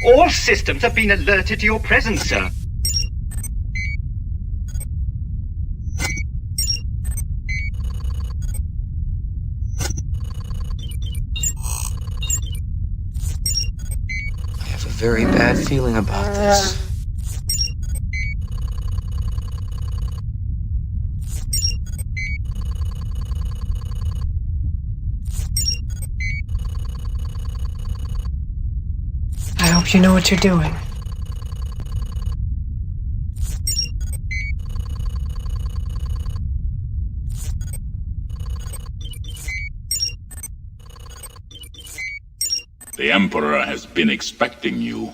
All systems have been alerted to your presence, sir. I have a very bad feeling about this. I hope you know what you're doing. The Emperor has been expecting you.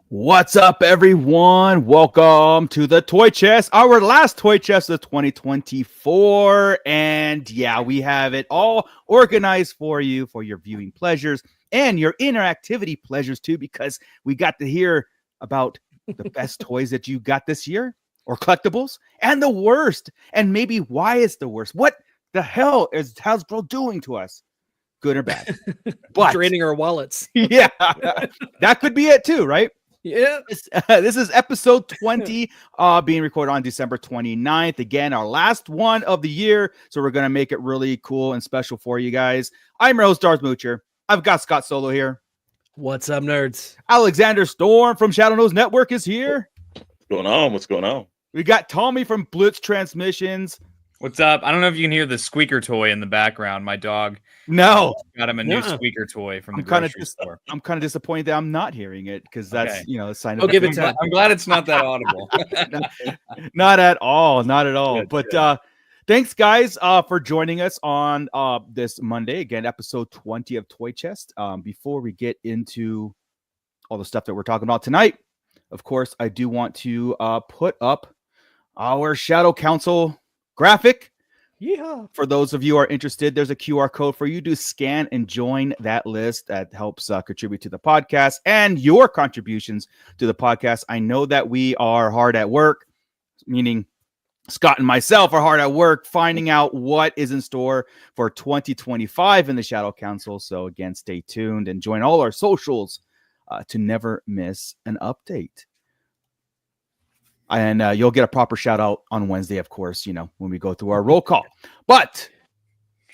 What's up, everyone? Welcome to the Toy Chest, our last Toy Chest of 2024. And yeah, we have it all organized for you for your viewing pleasures and your interactivity pleasures too, because we got to hear about the best toys that you got this year or collectibles and the worst, and maybe why it's the worst. What the hell is Hasbro doing to us? Good or bad? But draining our wallets. Yeah, that could be it too, right? Yeah. This is episode 20, being recorded on December 29th. Again, our last one of the year. So we're going to make it really cool and special for you guys. I'm your host, Darth Moocher. I've got Scott Solo here. What's up, nerds? Alexander Storm from Shadow Nose Network is here. What's going on? What's going on? We got Tommy from Blitz Transmissions. What's up? I don't know if you can hear the squeaker toy in the background. My dog got him a new squeaker toy from the grocery store. I'm kind of disappointed that I'm not hearing it because that's a sign of. I'll give it time. I'm glad it's not that audible. Not at all. Not at all. But thanks, guys, for joining us on this Monday. Again, episode 20 of Toy Chest. Before we get into all the stuff that we're talking about tonight, of course, I do want to put up our Shadow Council graphic. Yeah. For those of you who are interested, there's a QR code for you to scan and join that list. That helps contribute to the podcast and your contributions to the podcast. I know that we are hard at work, meaning Scott and myself are hard at work finding out what is in store for 2025 in the Shadow Council. So again, stay tuned and join all our socials to never miss an update. And you'll get a proper shout out on Wednesday, of course, when we go through our roll call. But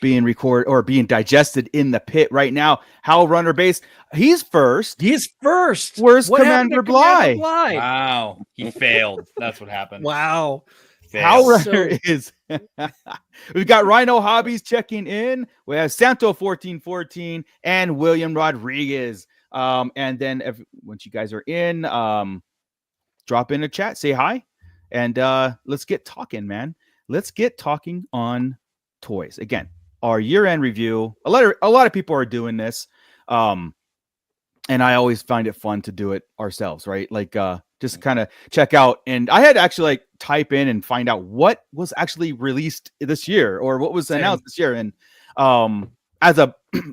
being recorded or being digested in the pit right now, Hal Runner Base, he's first. He's first. Where's Commander Bly? Wow. He failed. That's what happened. Wow. Hal Runner is. We've got Rhino Hobbies checking in. We have Santo 1414 and William Rodriguez. And then once you guys are in, drop in a chat, say hi, and let's get talking, man. Let's get talking on toys. Again, our year-end review. A lot of people are doing this, and I always find it fun to do it ourselves, right? Like just kind of check out. And I had to actually type in and find out what was actually released this year or what was announced this year. And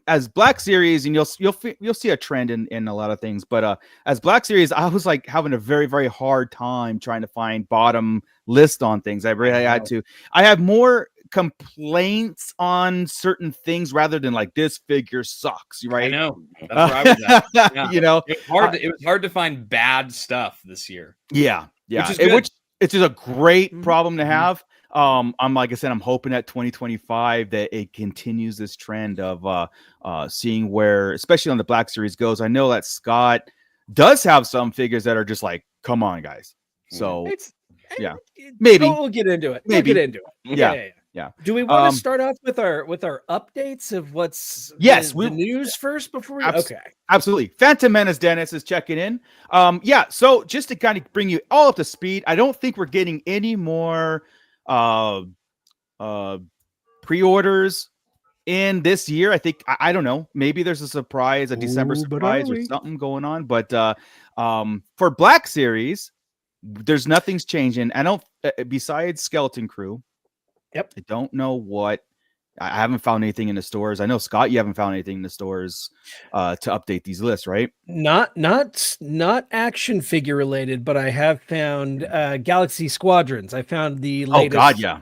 as Black Series, and you'll see a trend in a lot of things, but as Black Series, I was having a very, very hard time trying to find bottom list on things. I really had to. I have more complaints on certain things rather than this figure sucks, right? I know. That's where I was at. Yeah. It was hard to find bad stuff this year. Yeah. Which is a great problem to have. I'm like I said, I'm hoping that 2025 that it continues this trend of seeing where, especially on the Black Series goes. I know that Scott does have some figures that are just like, come on, guys. So yeah, maybe we'll get into it. Maybe. We'll get into it. Yeah. Do we want to start off with our updates of what's the news first before we okay. Absolutely. Phantom Menace Dennis is checking in. So just to kind of bring you all up to speed, I don't think we're getting any more pre-orders in this year. I think I don't know. Maybe there's a surprise, a December surprise or something going on. But for Black Series, there's nothing's changing. I don't besides Skeleton Crew. Yep. I don't know what. I haven't found anything in the stores. I know, Scott, you haven't found anything in the stores to update these lists, right? Not action figure related, but I have found Galaxy Squadrons. I found the latest. Oh God, yeah.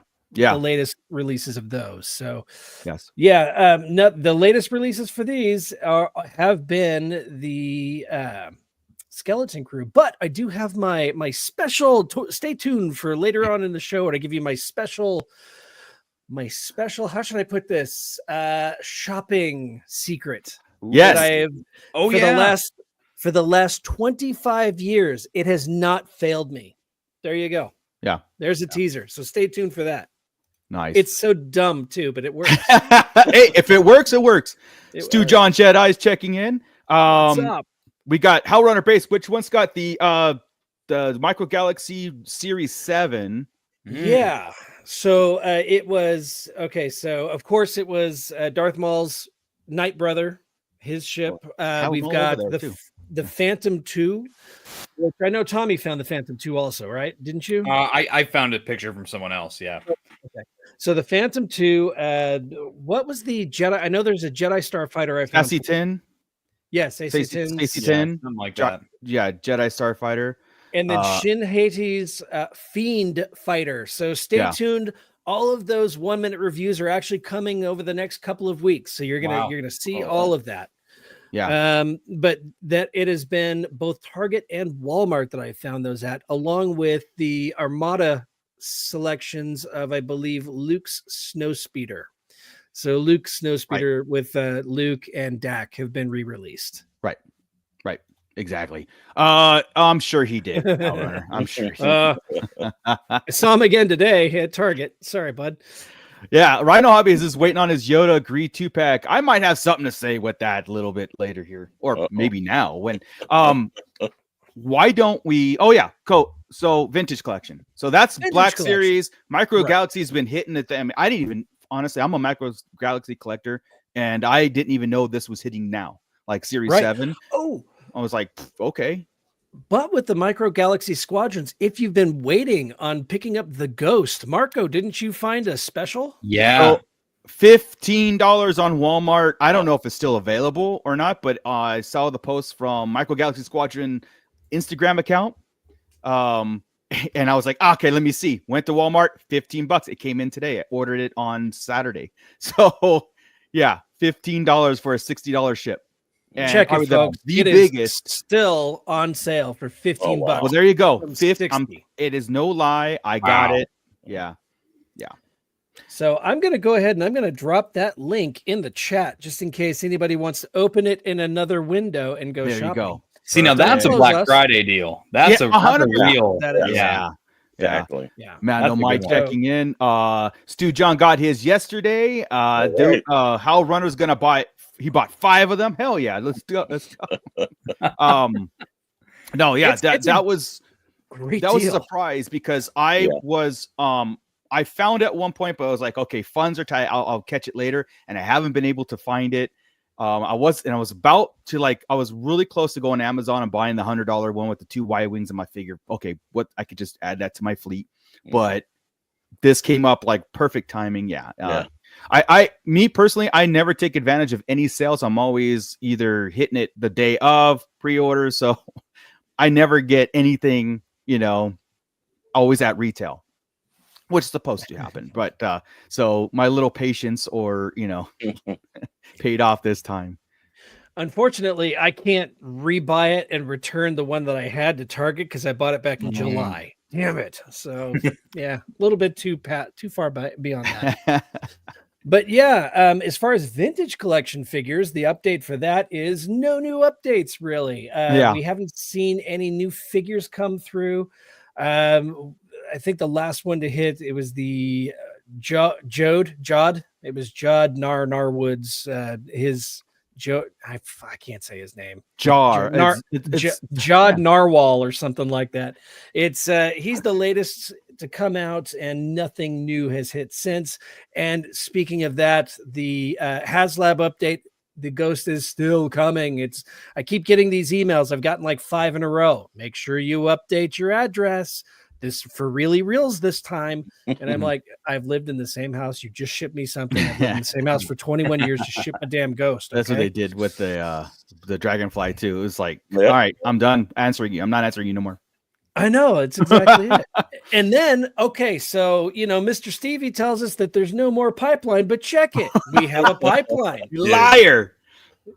The latest releases of those. So yes, the latest releases for these have been the Skeleton Crew, but I do have my special. Stay tuned for later on in the show, and I give you my special. How should I put this? Shopping secret. Yes, I have. For the last 25 years, it has not failed me. There you go. Yeah, there's a teaser. So stay tuned for that. Nice. It's so dumb too, but it works. Hey, if it works, it works. Stu John Jedi is checking in. What's up? We got Hellrunner Base. Which one's got the Micro Galaxy Series 7? Yeah. So it was okay. So of course it was Darth Maul's Night Brother, his ship. We've got the Phantom 2. Which I know Tommy found the Phantom 2 also, right? Didn't you? I found a picture from someone else. Yeah. Okay. So the Phantom 2, what was the Jedi? I know there's a Jedi Starfighter I found. AC-10? Yes, AC-10. AC-10. Something like that. Yeah, Jedi Starfighter. And then Shin Hati's Fiend Fighter. So stay tuned. All of those 1-minute reviews are actually coming over the next couple of weeks. So you're gonna see all of that. Yeah. But that it has been both Target and Walmart that I found those at, along with the Armada selections of, I believe, Luke's Snowspeeder. So Luke's Snowspeeder with Luke and Dak have been re-released. Right. Exactly. I'm sure he did. I'm sure he did. I saw him again today at Target. Sorry, bud. Yeah, Rhino Hobbies is waiting on his Yoda Gree 2-pack. I might have something to say with that a little bit later here, or maybe now. When why don't we? Oh yeah, cool. So vintage collection. So that's vintage Black collection. Series. Micro Galaxy has been hitting it. I mean, I didn't even honestly. I'm a Micro Galaxy collector, and I didn't even know this was hitting now. Like Series 7. Oh, I was like, okay. But with the Micro Galaxy Squadrons, if you've been waiting on picking up the Ghost, Marco, didn't you find a special? Yeah. So $15 on Walmart. I don't know if it's still available or not, but I saw the post from Micro Galaxy Squadron Instagram account. And I was like, okay, let me see. Went to Walmart, $15. It came in today. I ordered it on Saturday. So yeah, $15 for a $60 ship. And check it, folks. The biggest still on sale for $15. Well, there you go. It is no lie. I got it. Yeah. So I'm going to go ahead and I'm going to drop that link in the chat just in case anybody wants to open it in another window and go shopping. There you go. See, now that's a Black Friday deal. That's a real. That is. Yeah. Exactly. Yeah. Mando Mike checking in. Stu John got his yesterday. How Runner's going to buy it. He bought 5 of them. Hell yeah. Let's go. No, yeah, that was great. That was a surprise because I was I found it at one point, but I was like, okay, funds are tight. I'll catch it later. And I haven't been able to find it. I was about to I was really close to going to Amazon and buying the $100 one with the 2 Y wings, and I figured, okay, what I could just add that to my fleet. But this came up like perfect timing. Yeah. Me personally, I never take advantage of any sales. I'm always either hitting it the day of pre-order. So I never get anything, always at retail, which is supposed to happen. But so my little patience paid off this time. Unfortunately, I can't rebuy it and return the one that I had to Target because I bought it back in July. Damn it. So yeah, a little bit too far beyond that. But yeah, as far as vintage collection figures, the update for that is no new updates, really. We haven't seen any new figures come through. I think the last one to hit, it was the Jod. It was Jod Narwood's, his I can't say his name. Jod Narwhal or something like that. It's he's the latest to come out, and nothing new has hit since. And speaking of that, the HasLab update, the ghost is still coming. I keep getting these emails. I've gotten like 5 in a row. Make sure you update your address. This for really reals this time. And I'm like, I've lived in the same house. You just shipped me something. I've lived in the same house for 21 years. Just ship a damn ghost. Okay? That's what they did with the Dragonfly too. It was like, all right, I'm done answering you. I'm not answering you no more. I know, it's exactly it. And then, okay, so, Mr. Stevie tells us that there's no more pipeline, but check it. We have a pipeline. Liar.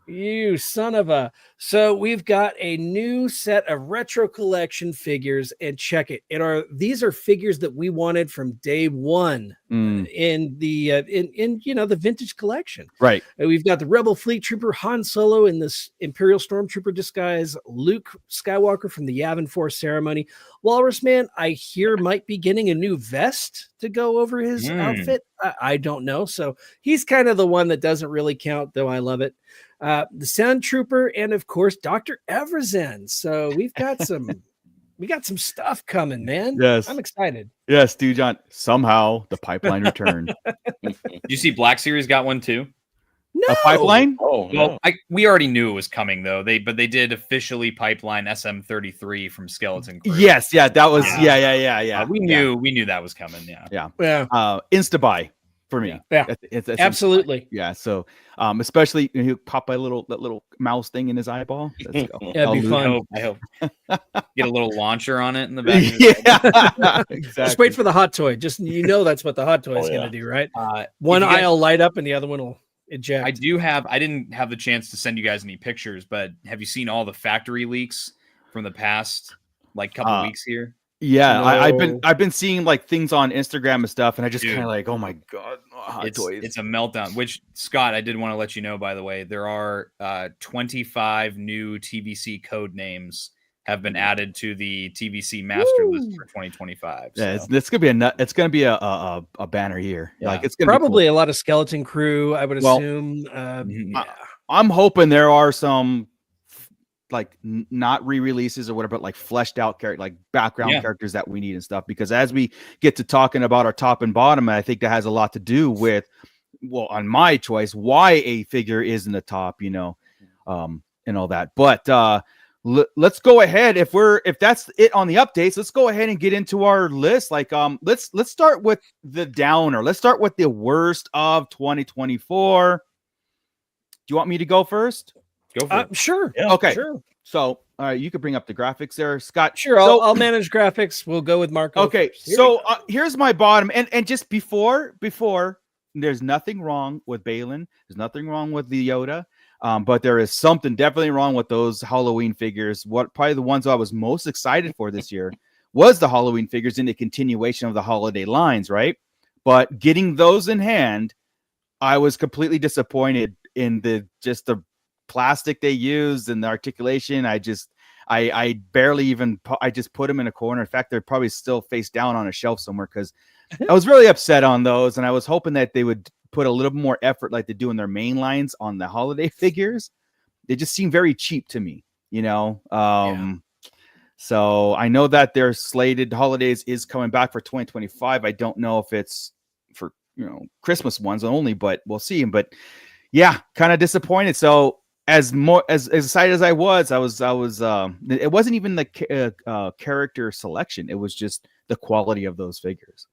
You son of a. So we've got a new set of retro collection figures, and check it. These are figures that we wanted from day one in the the vintage collection. Right. We've got the Rebel Fleet Trooper Han Solo in this Imperial Stormtrooper disguise, Luke Skywalker from the Yavin 4 ceremony. Walrus Man, I hear, might be getting a new vest to go over his outfit. I don't know. So he's kind of the one that doesn't really count, though I love it. The Sand Trooper, and of course, Dr. Everazen. So we got some stuff coming, man. Yes. I'm excited. Yes, dude, John. Somehow the pipeline returned. Did you see Black Series got one too? No. A pipeline? Oh, Well, we already knew it was coming though. They did officially pipeline SM33 from Skeleton Crew. Yes, yeah, that was yeah. We knew that was coming. Yeah. Insta buy for me. Yeah. It's Absolutely. yeah. So especially you pop that little mouse thing in his eyeball. Let's go. Yeah, it'd be fun. I hope. Get a little launcher on it in the back. Yeah, exactly. Just wait for the hot toy. Just that's what the hot toy is going to do, right? One eye will light up and the other one will eject. I didn't have the chance to send you guys any pictures, but have you seen all the factory leaks from the past couple weeks here? Yeah, No. I've been seeing things on Instagram and stuff, and I just kind of like, oh my god, hot toys. It's a meltdown. Which, Scott, I did want to let you know, by the way, there are 25 new TVC code names have been added to the TVC master list for 2025. Yeah, so. it's gonna be a banner year. Yeah. It's gonna probably be a lot of Skeleton Crew, I would assume. I'm hoping there are some not re-releases or whatever, but fleshed out character, background characters that we need and stuff. Because as we get to talking about our top and bottom, I think that has a lot to do with, on my choice, why a figure is in the top, and all that. But let's go ahead. If that's it on the updates, let's go ahead and get into our list. Let's start with the downer. Let's start with the worst of 2024. Do you want me to go first? Go for it. Sure. Yeah, okay. Sure. So, all right, you could bring up the graphics there, Scott. Sure. I'll manage graphics. We'll go with Marco. Okay. Here's my bottom, and just before, there's nothing wrong with Balin. There's nothing wrong with the Yoda. But there is something definitely wrong with those Halloween figures. Probably the ones I was most excited for this year was the Halloween figures in the continuation of the holiday lines, right? But getting those in hand, I was completely disappointed in the plastic they used and the articulation. I barely even, I just put them in a corner. In fact, they're probably still face down on a shelf somewhere because I was really upset on those, and I was hoping that they would put a little more effort like they do in their main lines on the holiday figures. They just seem very cheap to me, So I know that their slated holidays is coming back for 2025. I don't know if it's for, Christmas ones only, but we'll see. But yeah, kind of disappointed. So as excited as I was, it wasn't even the character selection. It was just the quality of those figures.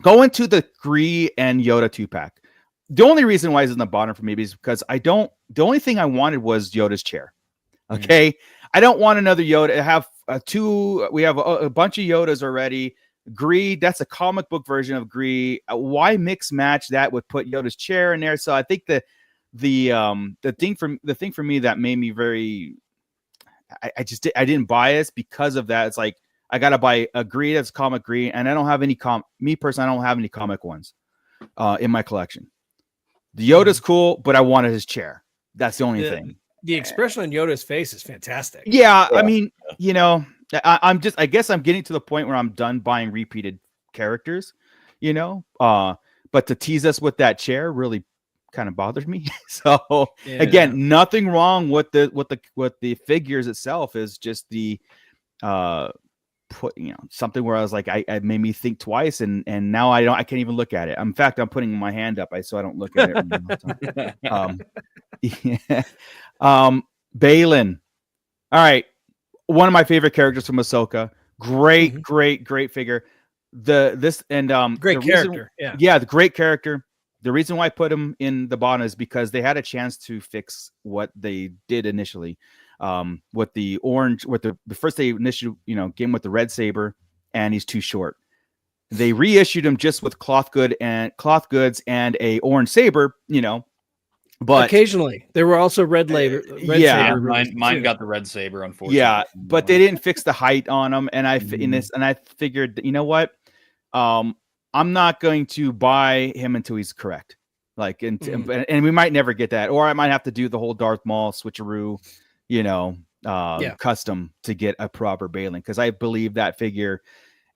Going to the Gree and Yoda 2-pack. The only reason why it's in the bottom for me is because the only thing I wanted was Yoda's chair. Okay. I don't want another Yoda. I have we have a bunch of Yodas already. Gree, that's a comic book version of Gree. Why mix match that with put Yoda's chair in there? So I think the thing for me that made me very, I didn't buy it because of that. It's like, I gotta buy a green that's comic green, and I don't have any me personally, I don't have any comic ones in my collection. The Yoda's cool, but I wanted his chair. That's the only thing. The expression on Yoda's face is fantastic. Yeah, I mean, you know, I guess I'm getting to the point where I'm done buying repeated characters, you know. But to tease us with that chair really kind of bothers me. So again, nothing wrong with the figures itself. Is just the something where I was like, I made me think twice, and now I can't even look at it. In fact, I'm putting my hand up so I don't look at it. Balin. All right, one of my favorite characters from Ahsoka. Great figure. Great character. The great character. The reason why I put him in the bottom is because they had a chance to fix what they did initially. With the orange, with the first they initially, game with the red saber, and he's too short. They reissued him just with cloth goods and a orange saber, but occasionally there were also red saber. Mine got the red saber, unfortunately. Yeah, but they didn't fix the height on him, and I figured, you know what, I'm not going to buy him until he's correct. Like, and we might never get that, or I might have to do the whole Darth Maul switcheroo, custom to get a proper Balin, because I believe that figure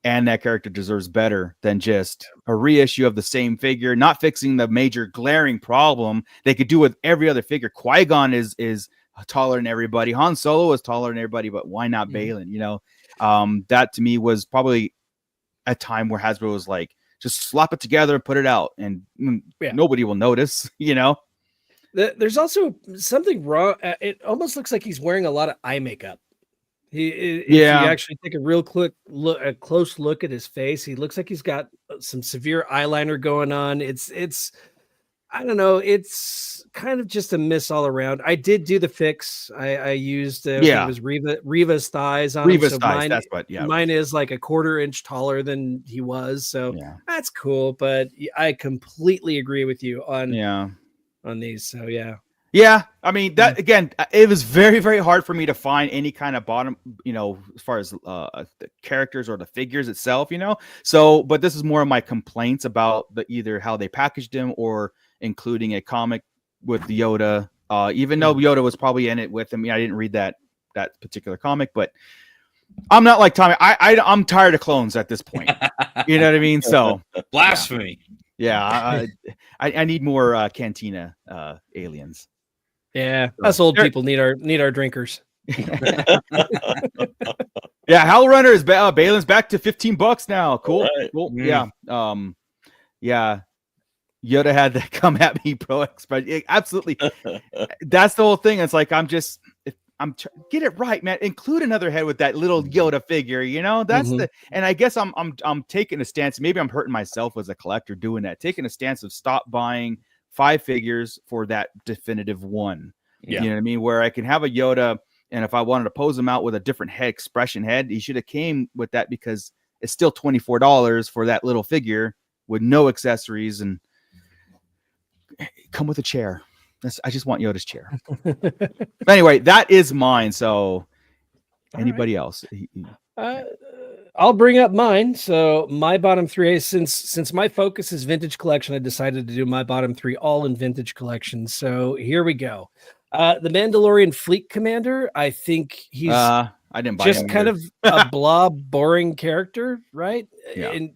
and that character deserves better than just a reissue of the same figure, not fixing the major glaring problem they could do with every other figure. Qui-Gon is taller than everybody. Han Solo is taller than everybody, but why not Balin? That to me was probably a time where Hasbro was like, just slap it together and put it out, and nobody will notice, There's also something wrong. It almost looks like he's wearing a lot of eye makeup. If you actually take a close look at his face, he looks like he's got some severe eyeliner going on. It's I don't know. It's kind of just a miss all around. I did do the fix. I used it was Reva's thighs on him. So thighs. That's what. Yeah, mine is like a 1/4 inch taller than he was. So that's cool. But I completely agree with you on these. So yeah. I mean, that again, it was very, very hard for me to find any kind of bottom, as far as the characters or the figures itself, So, but this is more of my complaints about either how they packaged him or including a comic with Yoda. Even though Yoda was probably in it with him, I didn't read that particular comic, but I'm not like Tommy. I'm tired of clones at this point. You know what I mean? So blasphemy. Yeah, I need more Cantina aliens. Yeah, us old people need our drinkers. Hell Runner is Balin's back to $15 now. Cool, right. Cool. Yeah. Yoda had to come at me, Pro Express. Absolutely, that's the whole thing. It's like get it right, man. Include another head with that little Yoda figure. That's and I guess I'm taking a stance. Maybe I'm hurting myself as a collector doing that. Taking a stance of stop buying 5 figures for that definitive one. You know what I mean? Where I can have a Yoda, and if I wanted to pose him out with a different expression head, he should have came with that, because it's still $24 for that little figure with no accessories and come with a chair. I just want Yoda's chair. But anyway, that is mine. So anybody else? I'll bring up mine. So my bottom 3, since my focus is vintage collection, I decided to do my bottom 3 all in vintage collection. So here we go. The Mandalorian Fleet Commander. I think he's I didn't buy just him kind of a blob, boring character, right? Yeah. And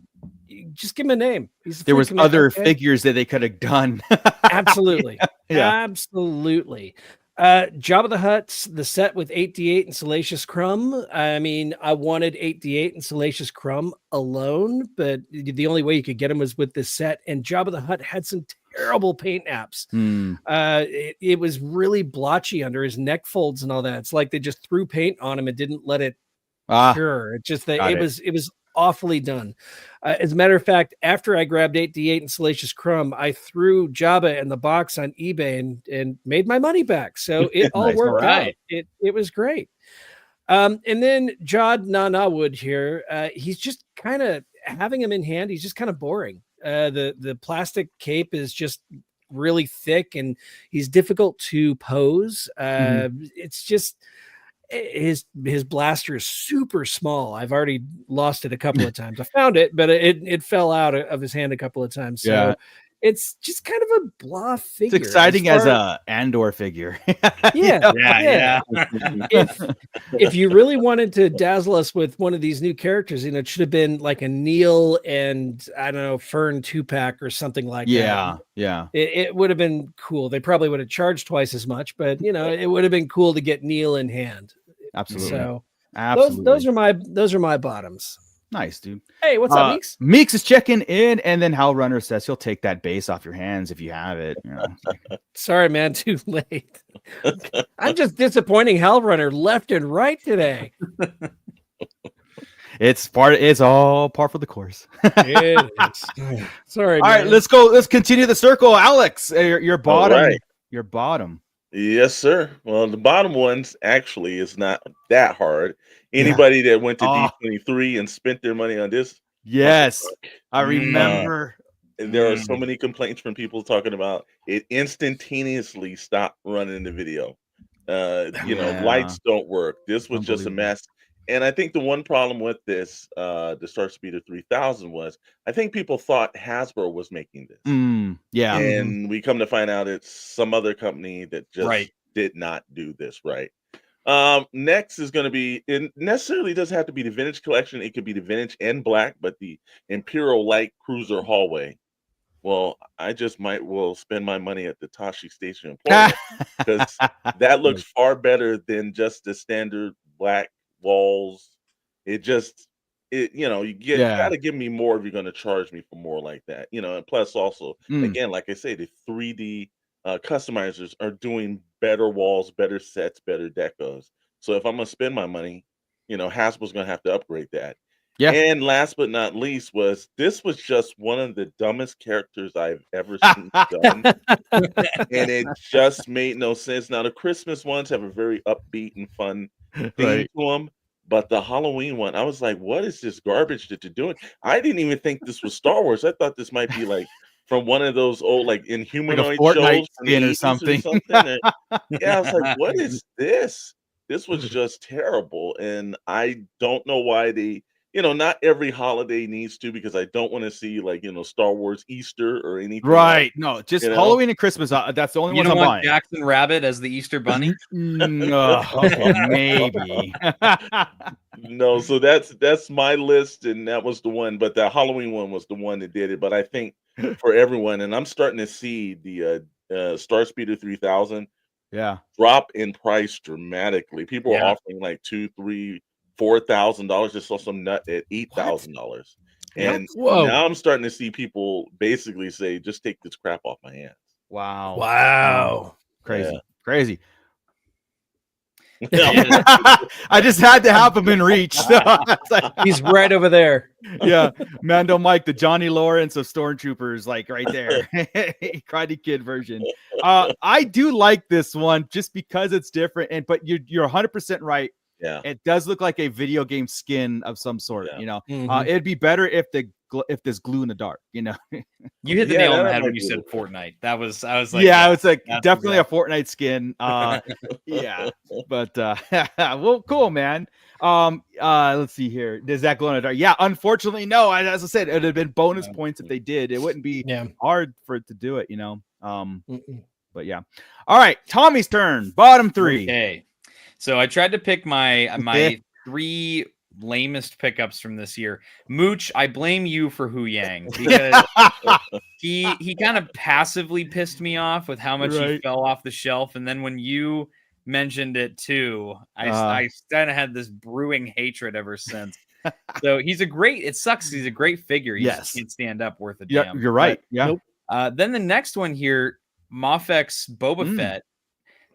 just give him a name. There was other figures that they could have done. Absolutely. Absolutely. Jabba the Hutt's the set with 8D8 and Salacious Crumb. I mean, I wanted 8D8 and Salacious Crumb alone, but the only way you could get them was with this set. And Jabba the Hutt had some terrible paint apps. It was really blotchy under his neck folds and all that. It's like they just threw paint on him and didn't let it cure. It just it was awfully done. As a matter of fact, after I grabbed 8D8 and Salacious Crumb, I threw Jabba in the box on eBay and made my money back. So it all worked out. It was great. And then Jod Nanawood here, he's just kind of having him in hand. He's just kind of boring. The plastic cape is just really thick and he's difficult to pose. It's just, his blaster is super small. I've already lost it a couple of times. I found it, but it fell out of his hand a couple of times. So Yeah. it's just kind of a blah figure. It's exciting as a Andor figure. Yeah, Yeah. if you really wanted to dazzle us with one of these new characters, it should have been like a Neil and I don't know, Fern 2-pack or something like that. Yeah. It would have been cool. They probably would have charged twice as much, but it would have been cool to get Neil in hand. Absolutely. So Absolutely. those are my bottoms. Nice, dude. Hey, what's up, Meeks? Meeks is checking in, and then Hal Runner says he'll take that base off your hands if you have it. Sorry, man, too late. I'm just disappointing Hal Runner left and right today. It's all par for the course. It is. Sorry. All right, let's go. Let's continue the circle. Alex, your bottom. All right. Your bottom. Yes, sir. Well, the bottom ones actually is not that hard. Anybody that went to D23 and spent their money on this, yes, I remember. There are so many complaints from people talking about it instantaneously stopped running the video. Lights don't work. This was just a mess. And I think the one problem with this, the Star Speeder 3000 was, I think people thought Hasbro was making this. And we come to find out it's some other company that just did not do this right. Next is going to be, it necessarily doesn't have to be the vintage collection. It could be the vintage and black, but the Imperial Light Cruiser Hallway. Well, I just might well spend my money at the Tashi Station in Florida because that looks far better than just the standard black walls. You got to give me more if you're going to charge me for more like that. And plus also, again, like I say, the 3D customizers are doing better walls, better sets, better decos. So if I'm going to spend my money, Hasbro's going to have to upgrade that. Yeah. And last but not least this was just one of the dumbest characters I've ever seen done. And it just made no sense. Now the Christmas ones have a very upbeat and fun theme to them. But the Halloween one, I was like, what is this garbage that you're doing? I didn't even think this was Star Wars. I thought this might be like from one of those old Inhumanoid shows or something. I was like, what is this? This was just terrible. And I don't know why they, not every holiday needs to, because I don't want to see Star Wars Easter or anything. Right. No, just Halloween and Christmas. That's the only ones I'm buying. Jackson Rabbit as the Easter Bunny? Okay, maybe. No, so that's my list, and that was the one. But the Halloween one was the one that did it. But I think for everyone, and I'm starting to see the Star Speeder 3000 drop in price dramatically. People are offering like $2,000, $3,000, $4,000. Just saw some nut at $8,000, and now I'm starting to see people basically say, "Just take this crap off my hands." Wow, crazy. I just had to have him in reach. So he's right over there. Yeah, Mando Mike, the Johnny Lawrence of Stormtroopers, right there. Karate Kid version. I do like this one just because it's different, but you're 100% right. Yeah, it does look like a video game skin of some sort. It'd be better if there's glue in the dark. You hit the nail on the head when you said Fortnite. I was like, it's like definitely a Fortnite skin. But well, cool, man. Let's see here. Does that glow in the dark? Yeah, unfortunately, no. As I said, it'd have been bonus points if they did. It wouldn't be hard for it to do it. But yeah. All right, Tommy's turn. Bottom three. Okay. So I tried to pick my three lamest pickups from this year. Mooch, I blame you for Hu Yang because he kind of passively pissed me off with how much he fell off the shelf, and then when you mentioned it too, I kind of had this brewing hatred ever since. So it sucks. He's a great figure. He just can't stand up worth a damn. You're right. Then the next one here, Moffex Boba Fett.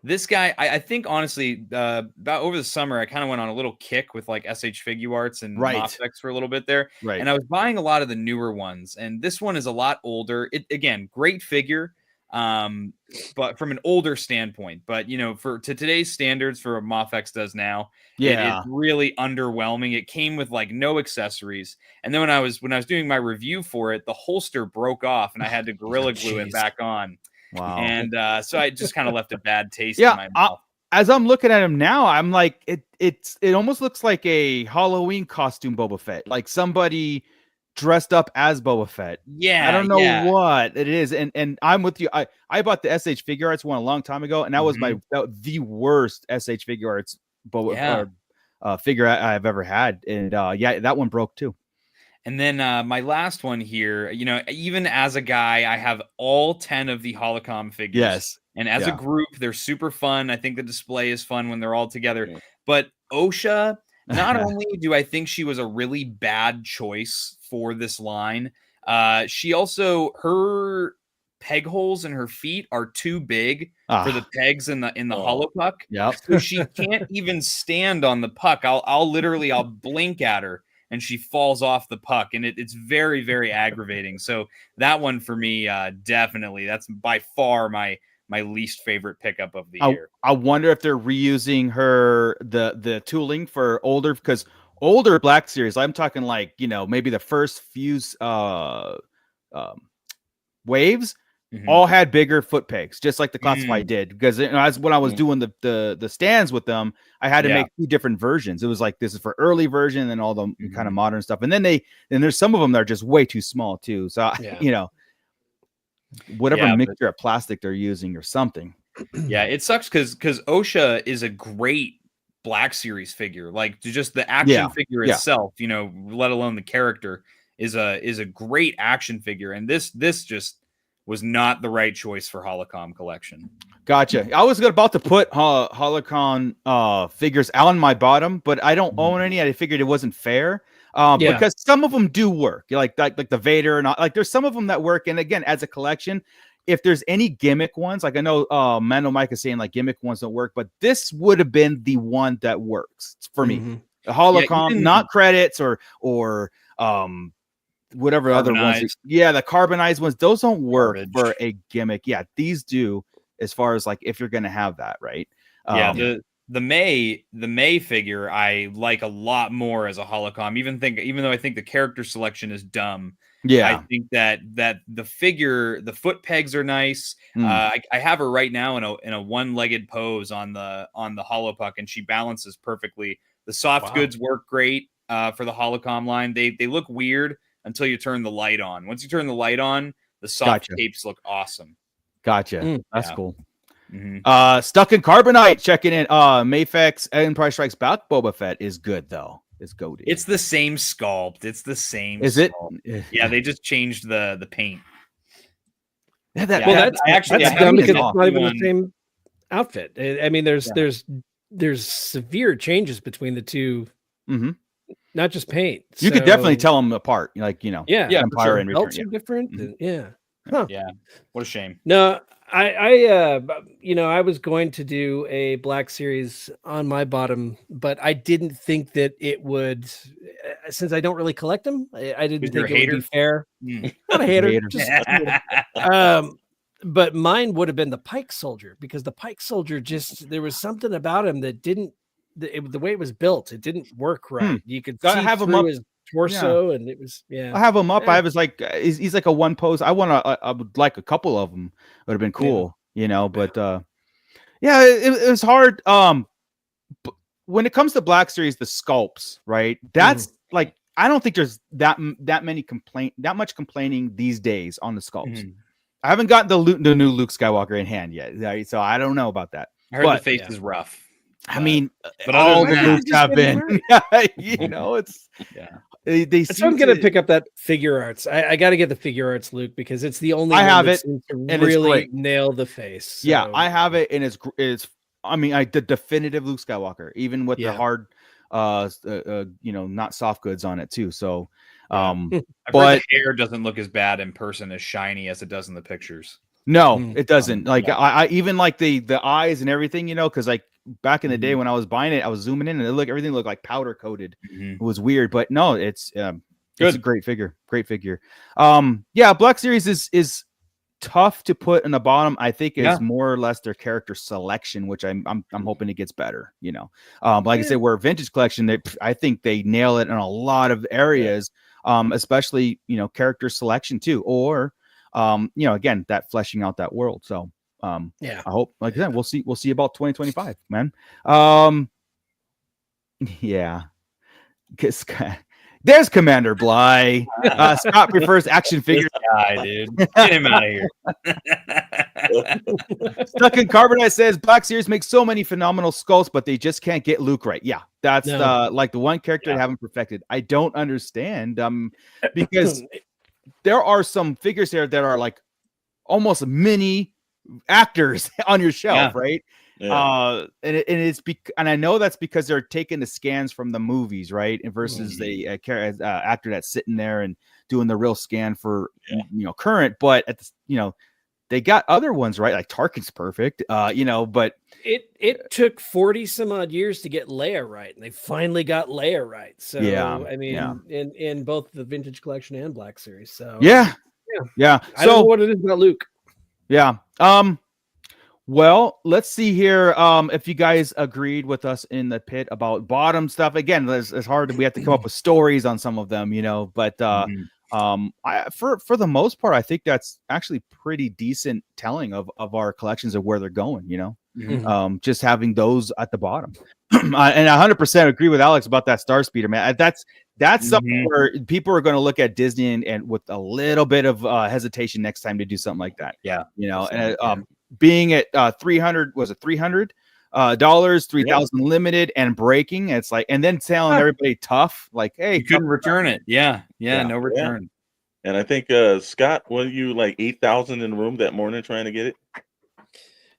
This guy, I think, honestly, about over the summer, I kind of went on a little kick with SH Figuarts and Moffex for a little bit there. Right. And I was buying a lot of the newer ones. And this one is a lot older. Again, great figure, but from an older standpoint. But, to today's standards for what Moffex does now, it's really underwhelming. It came with no accessories. And then when I was doing my review for it, the holster broke off and I had to Gorilla Glue it back on. Wow. And so I just kind of left a bad taste in my mouth. as I'm looking at him now, I'm like, it almost looks like a Halloween costume Boba Fett, like somebody dressed up as Boba Fett. I don't know what it is, and I'm with you. I bought the SH Figure Arts one a long time ago, and that was the worst SH Figure Arts Boba figure I've ever had, and that one broke too. And then my last one here, you know, even as a guy, I have all 10 of the Holocom figures. Yes. And as a group, they're super fun. I think the display is fun when they're all together. But Osha, not only do I think she was a really bad choice for this line, she also, her peg holes in her feet are too big for the pegs in the hollow puck. Yep. So she can't even stand on the puck. I'll literally blink at her and she falls off the puck, and it's very, very aggravating. So that one for me, definitely, that's by far my least favorite pickup of the year. I wonder if they're reusing the tooling for older, because older Black Series, I'm talking like, you know, maybe the first few waves all had bigger foot pegs, just like the Classified did. Because as when I was doing the stands with them, I had to make 2 different versions. It was like, this is for early version and all the kind of modern stuff. And then there's some of them that are just way too small too. So you know, whatever mixture of plastic they're using or something. Yeah, it sucks because Osha is a great Black Series figure. Like, just the action figure itself, you know, let alone the character, is a great action figure. And this just was not the right choice for Holocom collection. Gotcha. I was about to put Holocom figures on my bottom, but I don't own any. I figured it wasn't fair. Because some of them do work, like the Vader, and like there's some of them that work. And again, as a collection, if there's any gimmick ones, like I know Mando Mike is saying like gimmick ones don't work, but this would have been the one that works for me. The Holocom, not credits or whatever other ones. Yeah, the carbonized ones, those don't work for a gimmick. Yeah, these do, as far as like if you're gonna have that, right? The May figure I like a lot more as a Holocom. Even though I think the character selection is dumb. I think that the figure, the foot pegs are nice. I have her right now in a one-legged pose on the hollow puck, and she balances perfectly. The soft goods work great for the Holocom line. They look weird until you turn the light on. Once you turn the light on, the soft capes look awesome. Gotcha. That's cool. Stuck in Carbonite checking in. Mayfex Empire Strikes Back Boba Fett is good though. It's goated. It's the same sculpt. It's the same. Is sculpt. It? Yeah, they just changed the paint. That's dumb because it's not even the same outfit. I mean, there's severe changes between the two. Not just paint. You could definitely tell them apart. Like, you know, Empire and Return. Belts are different. Yeah. What a shame. No, I was going to do a Black Series on my bottom, but I didn't think that it would, since I don't really collect them. I didn't think it would be fair. Not a hater. Just, but mine would have been the Pike Soldier, because the Pike Soldier there was something about him that didn't, the way it was built, it didn't work right. You could see him up his torso, and it was I have him up. I was like, he's like a one pose. I would like a couple of them. Would have been cool, you know. But it was hard. But when it comes to Black Series, the sculpts, right? That's like, I don't think there's that much complaining these days on the sculpts. I haven't gotten the new Luke Skywalker in hand yet, right? So I don't know about that. I heard the face is rough. I mean, but all the Lukes have been. You know, it's they so I'm gonna pick up that figure arts. I got to get the figure arts, Luke, because it's the only I have one it to really nail the face. So. Yeah, I have it, and it's. I mean, the definitive Luke Skywalker, even with the hard, not soft goods on it too. So, but the hair doesn't look as bad in person, as shiny as it does in the pictures. No, it doesn't. Like I even like the eyes and everything, you know, because like back in the day when I was buying it, I was zooming in and everything looked like powder coated. It was weird, but no, it's a great figure. Great figure. Black Series is tough to put in the bottom. I think it's more or less their character selection, which I'm hoping it gets better. You know, like I said, we're a vintage collection. I think they nail it in a lot of areas, especially character selection too, or again, that fleshing out that world. So I hope, like I said, we'll see about 2025, man. Yeah. There's Commander Bly. Scott prefers action figures. Guy, dude. Get him out of here. Stuck in Carbonite says Black Series makes so many phenomenal sculpts, but they just can't get Luke right. Yeah, that's the one character they haven't perfected. I don't understand. Because there are some figures there that are like almost mini actors on your shelf, right? Yeah. And I know that's because they're taking the scans from the movies, right? And versus the actor that's sitting there and doing the real scan for current, but at the, they got other ones, right? Like Tarkin's perfect, but it took 40 some odd years to get Leia right, and they finally got Leia right. So I mean, in both the vintage collection and Black Series. So yeah. I don't know what it is about Luke. Yeah. Well, let's see here. If you guys agreed with us in the pit about bottom stuff, again, it's hard. We have to come up with stories on some of them, but for the most part, I think that's actually pretty decent telling of our collections of where they're going, just having those at the bottom. And I 100% agree with Alex about that Star Speeder, man. That's something where people are going to look at Disney and with a little bit of hesitation next time to do something like that. Yeah. And being at $300, was it $300 $3,000 limited and breaking, it's like, and then telling everybody tough, like, hey, you couldn't return it. No return. And I think Scott, were you like 8,000 in the room that morning trying to get it?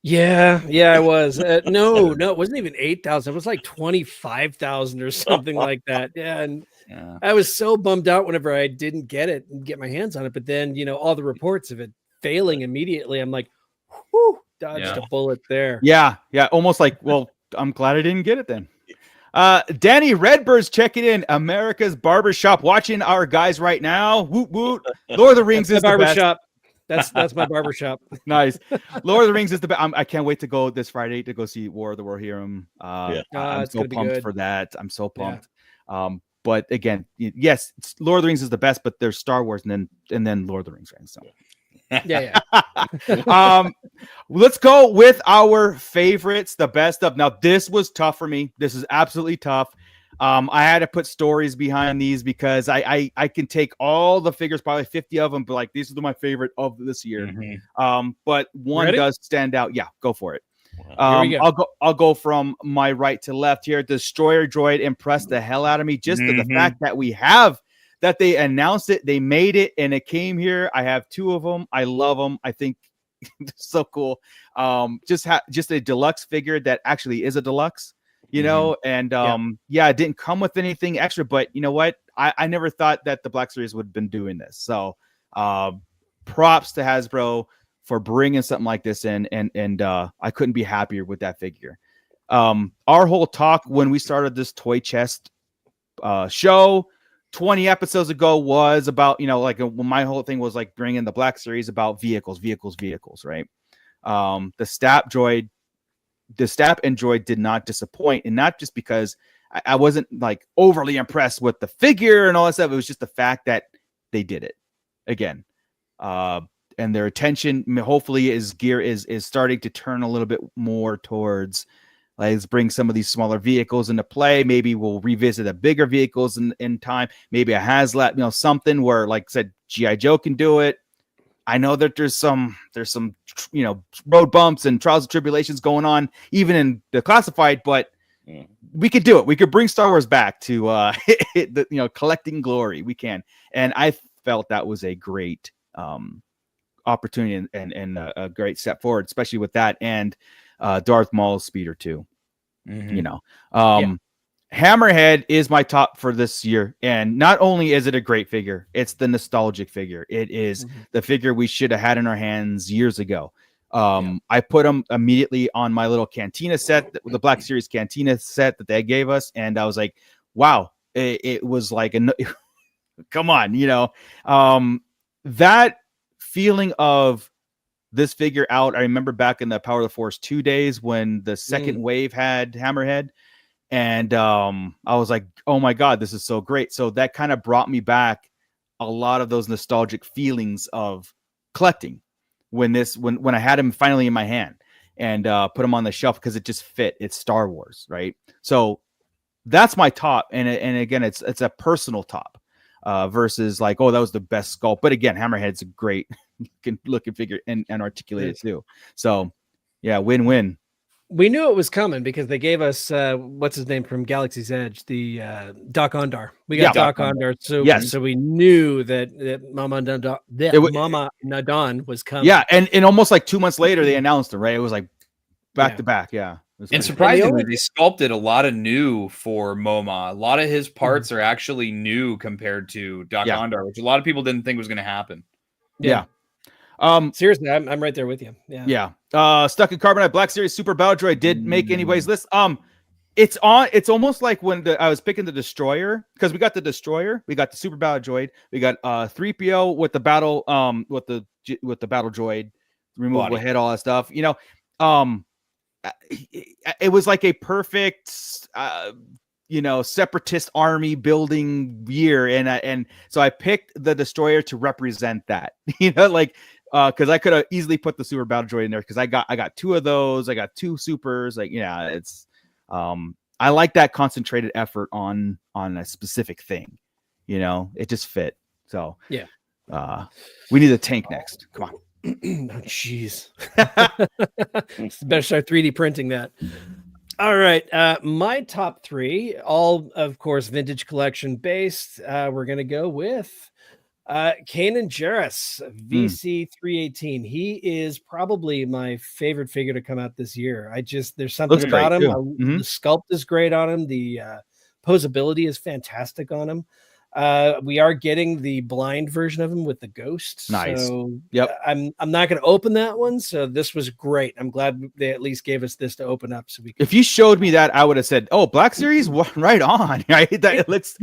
Yeah, I was. No, it wasn't even 8,000. It was like 25,000 or something like that. Yeah, and I was so bummed out whenever I didn't get it and get my hands on it. But then, all the reports of it failing immediately, I'm like, whew, dodged a bullet there. Yeah, almost like, well, I'm glad I didn't get it then. Danny Redbird's checking in. America's Barbershop, watching our guys right now. Woot woot. Lord of the Rings is the barbershop. That's my barbershop. Nice. Lord of the Rings is the best. I can't wait to go this Friday to go see War of the Rohirrim. I'm so pumped for that. I'm so pumped. But again, yes, Lord of the Rings is the best, but there's Star Wars and then Lord of the Rings. Right? So. Let's go with our favorites, the best of. Now, this was tough for me. This is absolutely tough. I had to put stories behind these because I can take all the figures, probably 50 of them, but like these are my favorite of this year. But one does stand out. Yeah, go for it. Here we go. I'll go from my right to left here. Destroyer Droid impressed the hell out of me. Just the fact that we have that they announced it, they made it, and it came here. I have two of them. I love them. I think it's so cool. Just a deluxe figure that actually is a deluxe. And it didn't come with anything extra, but you know what? I never thought that the Black Series would have been doing this. So props to Hasbro for bringing something like this in. And I couldn't be happier with that figure. Our whole talk when we started this toy chest show 20 episodes ago was about, my whole thing was like bringing the Black Series about vehicles, right? The Stap and Droid did not disappoint, and not just because I wasn't like overly impressed with the figure and all that stuff. It was just the fact that they did it again, and their attention hopefully is starting to turn a little bit more towards let's bring some of these smaller vehicles into play. Maybe we'll revisit the bigger vehicles in time. Maybe a HasLab, something where, like I said, G.I. Joe can do it. I know that there's some road bumps and trials and tribulations going on, even in the classified, but we could do it. We could bring Star Wars back to collecting glory. We can. And I felt that was a great opportunity and a great step forward, especially with that and Darth Maul's Speeder 2. Hammerhead is my top for this year, and not only is it a great figure, it's the nostalgic figure. It is the figure we should have had in our hands years ago. I put them immediately on my little Cantina set, the Black Series Cantina set that they gave us, and I was like, wow, it was like come on, that feeling of this figure out. I remember back in the Power of the Force 2 days when the second wave had Hammerhead, and I was like, oh my God, this is so great. So that kind of brought me back a lot of those nostalgic feelings of collecting. when I had him finally in my hand and put him on the shelf because it just fit. It's Star Wars, right? So that's my top, and again, it's a personal top versus like, oh, that was the best sculpt. But again, Hammerhead's a great looking figure and articulated too. So yeah, win-win. We knew it was coming because they gave us what's his name from Galaxy's Edge, the Doc Ondar. We got Doc Ondar, so we knew that Mama Nadan was coming. Yeah, and almost like 2 months later they announced it, right? It was like back to back, yeah. And surprisingly, they sculpted a lot of new for MoMA. A lot of his parts are actually new compared to Doc Ondar, which a lot of people didn't think was going to happen. Yeah. Seriously, I'm right there with you. Yeah. Stuck in Carbonite Black Series Super Battle Droid did make anybody's list. It's almost like when I was picking the Destroyer, because we got the Destroyer, we got the Super Battle Droid, we got 3PO with the battle with the battle droid, removable head, all that stuff. You know, it was like a perfect separatist army building year, and so I picked the Destroyer to represent that. Like because I could have easily put the Super Battle Droid in there because I got two of those. I got two supers. Like, yeah, it's I like that concentrated effort on a specific thing. It just fit. So yeah, we need a tank next. Come on. Oh, jeez. Better start 3D printing that. All right. My top three, all of course vintage collection based. We're gonna go with Kanan Jarrus, VC318. He is probably my favorite figure to come out this year. There's something about him. The sculpt is great on him. The posability is fantastic on him. We are getting the blind version of him with the ghost. Nice. So yep. I'm not going to open that one. So this was great. I'm glad they at least gave us this to open up. So if you showed me that, I would have said, "Oh, Black Series, right on." Right? It looks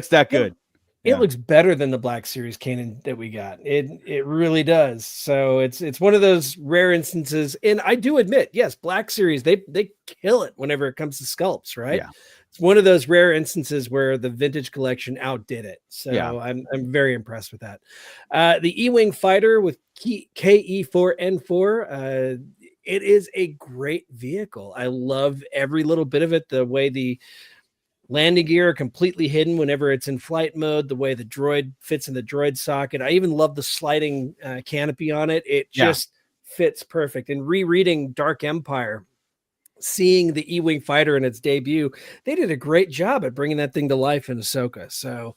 that good. It looks better than the Black Series Kanan that we got. It really does. So it's one of those rare instances. And I do admit, yes, Black Series, they kill it whenever it comes to sculpts, right? Yeah. It's one of those rare instances where the vintage collection outdid it. So yeah. I'm very impressed with that. The E-Wing fighter with KE4N4. It is a great vehicle. I love every little bit of it. The way the landing gear are completely hidden whenever it's in flight mode, the way the droid fits in the droid socket. I even love the sliding canopy on it. It just fits perfect. And rereading Dark Empire, seeing the E-Wing fighter in its debut, they did a great job at bringing that thing to life in Ahsoka. So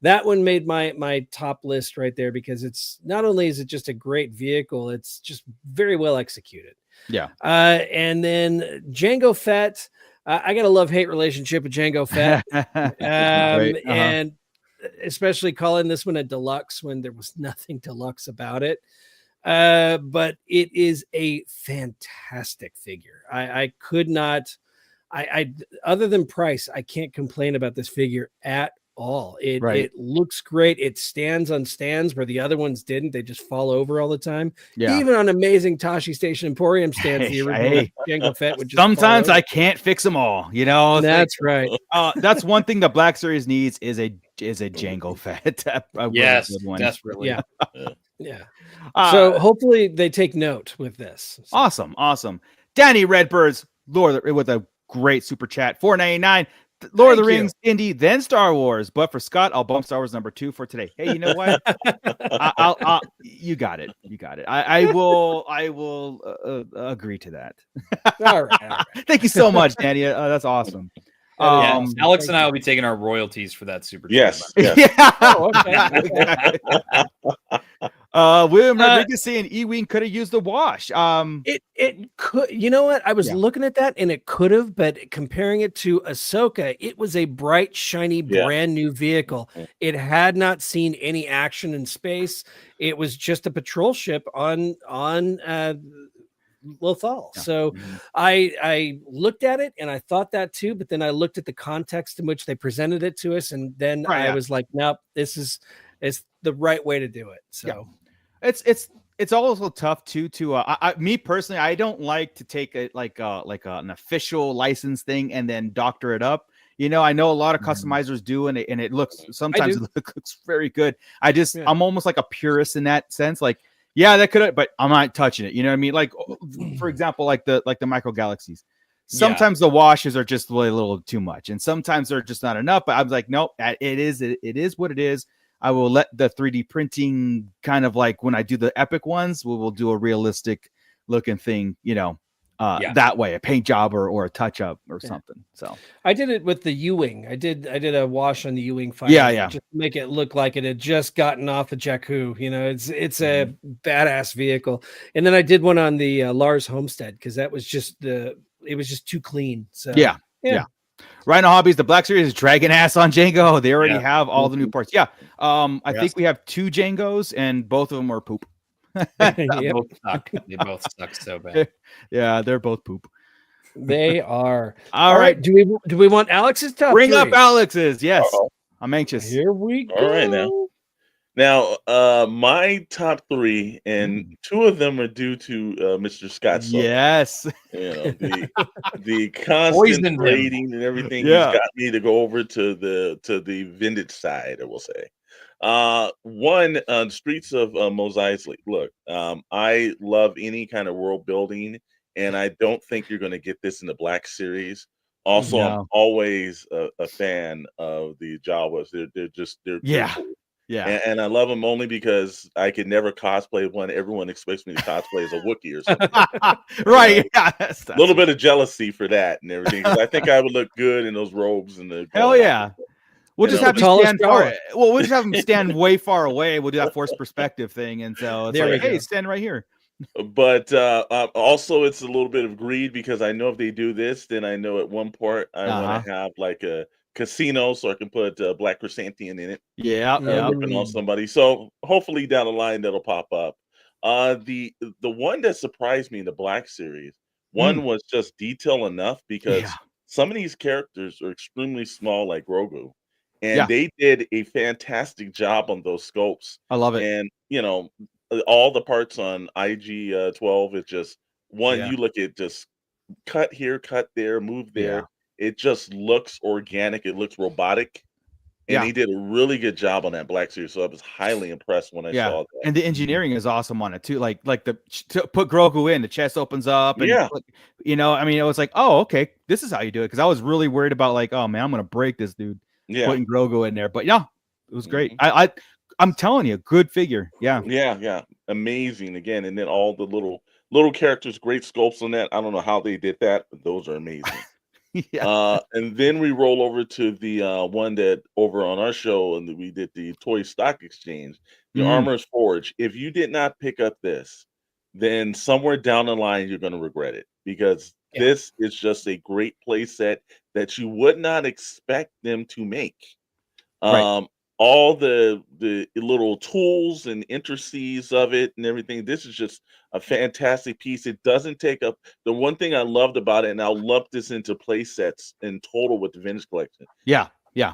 that one made my top list right there, because it's not only is it just a great vehicle, it's just very well executed. Yeah. And then Jango Fett, I got a love-hate relationship with Jango Fett. And especially calling this one a deluxe when there was nothing deluxe about it. But it is a fantastic figure. I could not, other than price, I can't complain about this figure at all. It looks great. It stands on stands where the other ones didn't. They just fall over all the time. Yeah. Even on amazing Tashi Station Emporium stands, the original Jango Fett would just sometimes I can't fix them all. That's right. That's one thing the Black Series needs is a Jango Fett. Yes, desperately. Yeah. Yeah. So hopefully they take note with this. So. Awesome. Danny Redbirds, Lord, with a great super chat, $4.99. Lord of the Rings, Indy, then Star Wars. But for Scott, I'll bump Star Wars number 2 for today. Hey, you know what? I'll you got it. I will agree to that. All right. Thank you so much, Danny. That's awesome. Alex and I will be taking our royalties for that super. Yes. Oh, okay. William Rodriguez saying E-Wing could have used the wash. It could. You know what? I was looking at that, and it could have, but comparing it to Ahsoka, it was a bright, shiny, brand new vehicle. It had not seen any action in space. It was just a patrol ship on Lothal. So I looked at it and I thought that too, but then I looked at the context in which they presented it to us, and then I was like, nope, it's the right way to do it. So it's also tough too to me personally, I don't like to take it like an official license thing and then doctor it up. I know a lot of customizers do, and it looks sometimes it looks very good. I'm almost like a purist in that sense. Like, Yeah, that could, but I'm not touching it. You know what I mean? Like, for example, like the micro galaxies. Sometimes the washes are just really a little too much, and sometimes they're just not enough. But I was like, nope, it is what it is. I will let the 3D printing kind of like when I do the epic ones, we will do a realistic looking thing, that way, a paint job or a touch up or something. So I did it with the U-wing. I did a wash on the U-wing fighter. Yeah. Just to make it look like it had just gotten off the Jakku. It's a badass vehicle. And then I did one on the Lars Homestead because that was just it was just too clean. So yeah. Rhino Hobbies, the Black Series is dragging ass on Django. They already have all the new parts. Yeah. I think we have 2 Djangos and both of them are poop. They both suck. They both suck so bad. Yeah, they're both poop. They are. All right. Do we want Alex's top Bring 3? up Alex's. Yes. Uh-oh. I'm anxious. Here we go. All right now, my top 3, and 2 of them are due to Mr. Scott. Yes. The constant Poisoned rating and everything. Yeah. He's got me to go over to the vintage side, I will say. One, Streets of Mos Eisley. Look, I love any kind of world building, and I don't think you're going to get this in the Black Series. Also, I'm always a fan of the Jawas. They're cool. Yeah. And I love them only because I could never cosplay one. Everyone expects me to cosplay as a Wookiee or something. Right. Yeah. That's A little bit of jealousy for that and everything. 'Cause I think I would look good in those robes and the hell yeah. We'll just have tallest stand far. Well, we'll just have them stand way far away. We'll do that forced perspective thing, and so it's There like, we hey, go. stand right here. But also, it's a little bit of greed because I know if they do this, then I know at one part I want to have like a casino so I can put Black Chrysanthemum in it. Yeah. Ripping on somebody. So hopefully down the line that'll pop up. The one that surprised me in the Black Series, one was just detail enough because some of these characters are extremely small, like Grogu. And they did a fantastic job on those scopes. I love it. And all the parts on IG 12, it's just one. You look at just cut here, cut there, move there. It just looks organic. It looks robotic. And he did a really good job on that Black Series. So I was highly impressed when I saw that. And the engineering is awesome on it too. Like to put Grogu in, the chest opens up. And it was like, oh, okay, this is how you do it. Because I was really worried about like, oh man, I'm gonna break this dude. Putting Grogu in there. But yeah, it was great. I'm telling you, good figure. Yeah. Amazing again. And then all the little characters, great sculpts on that. I don't know how they did that, but those are amazing. And then we roll over to the one that over on our show, and we did the Toy Stock Exchange, the Armor's Forge. If you did not pick up this, then somewhere down the line you're going to regret it because this is just a great play set that you would not expect them to make. All the little tools and intricacies of it and everything. This is just a fantastic piece. It doesn't take up the one thing I loved about it, and I'll lump this into play sets in total with the Vintage Collection. Yeah.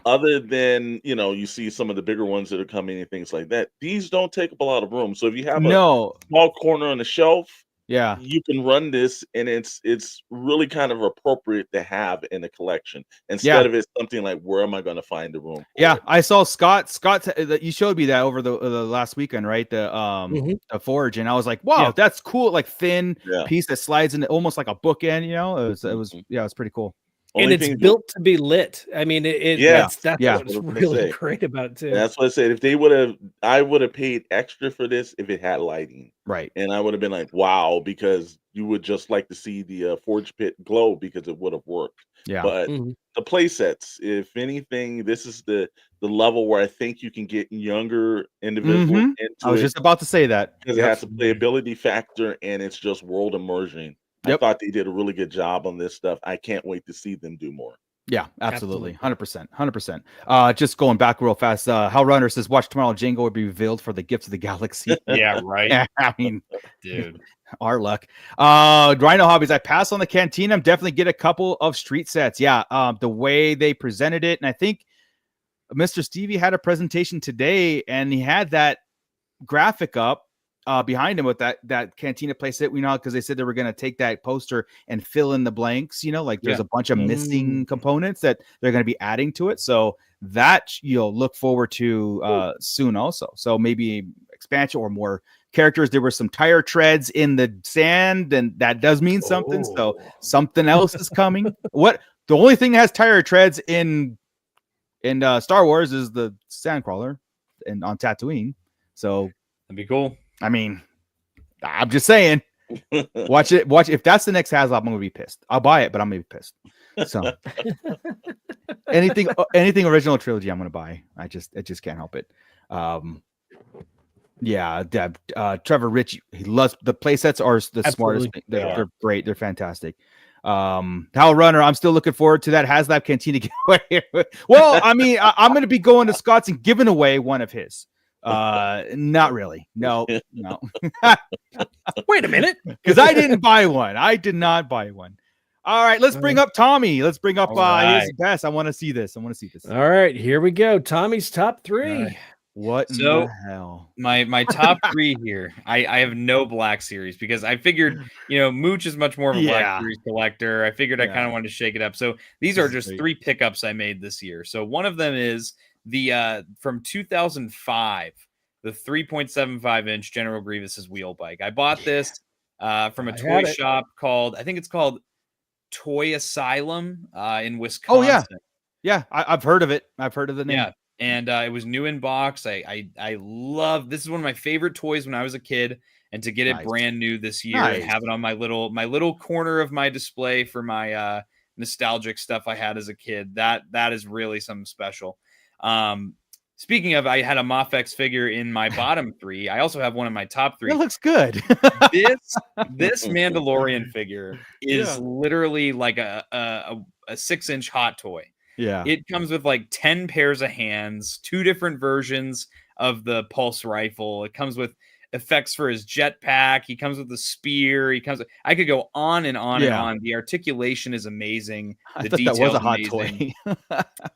Other than you see some of the bigger ones that are coming and things like that. These don't take up a lot of room. So if you have a small corner on the shelf, you can run this, and it's really kind of appropriate to have in a collection instead of it something like, where am I going to find the room? I saw Scott. You showed me that over the last weekend, right? The Forge, and I was like, wow, that's cool. Like thin piece that slides in almost like a bookend. It was pretty cool. And it's built to be lit. I mean, that's what's really great about it too. That's what I said. I would have paid extra for this if it had lighting, right? And I would have been like, wow, because you would just like to see the Forge Pit glow because it would have worked. But the play sets, if anything, this is the level where I think you can get younger individuals into it. I was just about to say that because it has a playability factor and it's just world immersion. I thought they did a really good job on this stuff. I can't wait to see them do more. Yeah, absolutely. 100%. Just going back real fast. Hell Runner says, watch tomorrow. Django will be revealed for the Gift of the Galaxy. Yeah, right. I mean, dude, our luck. Rhino Hobbies, I pass on the Cantina. I'm definitely get a couple of street sets. Yeah, the way they presented it. And I think Mr. Stevie had a presentation today, and he had that graphic up behind him with that Cantina playset, because they said they were going to take that poster and fill in the blanks, there's a bunch of missing components that they're going to be adding to it. So that you'll look forward to soon also. So maybe expansion or more characters, there were some tire treads in the sand, and that does mean something. So something else is coming. What the only thing that has tire treads in Star Wars is the Sandcrawler and on Tatooine. So that'd be cool. I mean, I'm just saying. Watch it. If that's the next Hasbro, I'm gonna be pissed. I'll buy it, but I'm gonna be pissed. So anything original trilogy, I'm gonna buy. I just can't help it. Yeah, Trevor Rich, he loves the play sets are the Absolutely. smartest. They're great. They're fantastic. Hal Runner, I'm still looking forward to that HasLab Cantina giveaway. Well, I mean, I'm going to be going to Scott's and giving away one of his. Not really. No. Wait a minute, because I didn't buy one. I did not buy one. All right, let's bring up Tommy. Let's bring up his best. I want to see this. All right, here we go. Tommy's top 3. Right. What in the hell? My top 3 here. I have no Black Series because I figured, Mooch is much more of a Black Series collector. I figured I kind of wanted to shake it up. So these are just 3 pickups I made this year. So one of them is the from 2005, the 3.75 inch General Grievous's wheel bike. I bought this from a toy shop called Toy Asylum in Wisconsin. Oh yeah, I've heard of it. I've heard of the name. Yeah. And it was new in box. I love this is one of my favorite toys when I was a kid, and to get it brand new this year and have it on my little corner of my display for my nostalgic stuff I had as a kid, that is really something special. Speaking of, I had a Mafex figure in my bottom 3. I also have one in my top 3. It looks good. This Mandalorian figure is literally like a 6-inch hot toy. Yeah, it comes with like 10 pairs of hands, 2 different versions of the pulse rifle. It comes with effects for his jetpack. He comes with the spear. I could go on and on and on. The articulation is amazing. The detail that was a hot toy.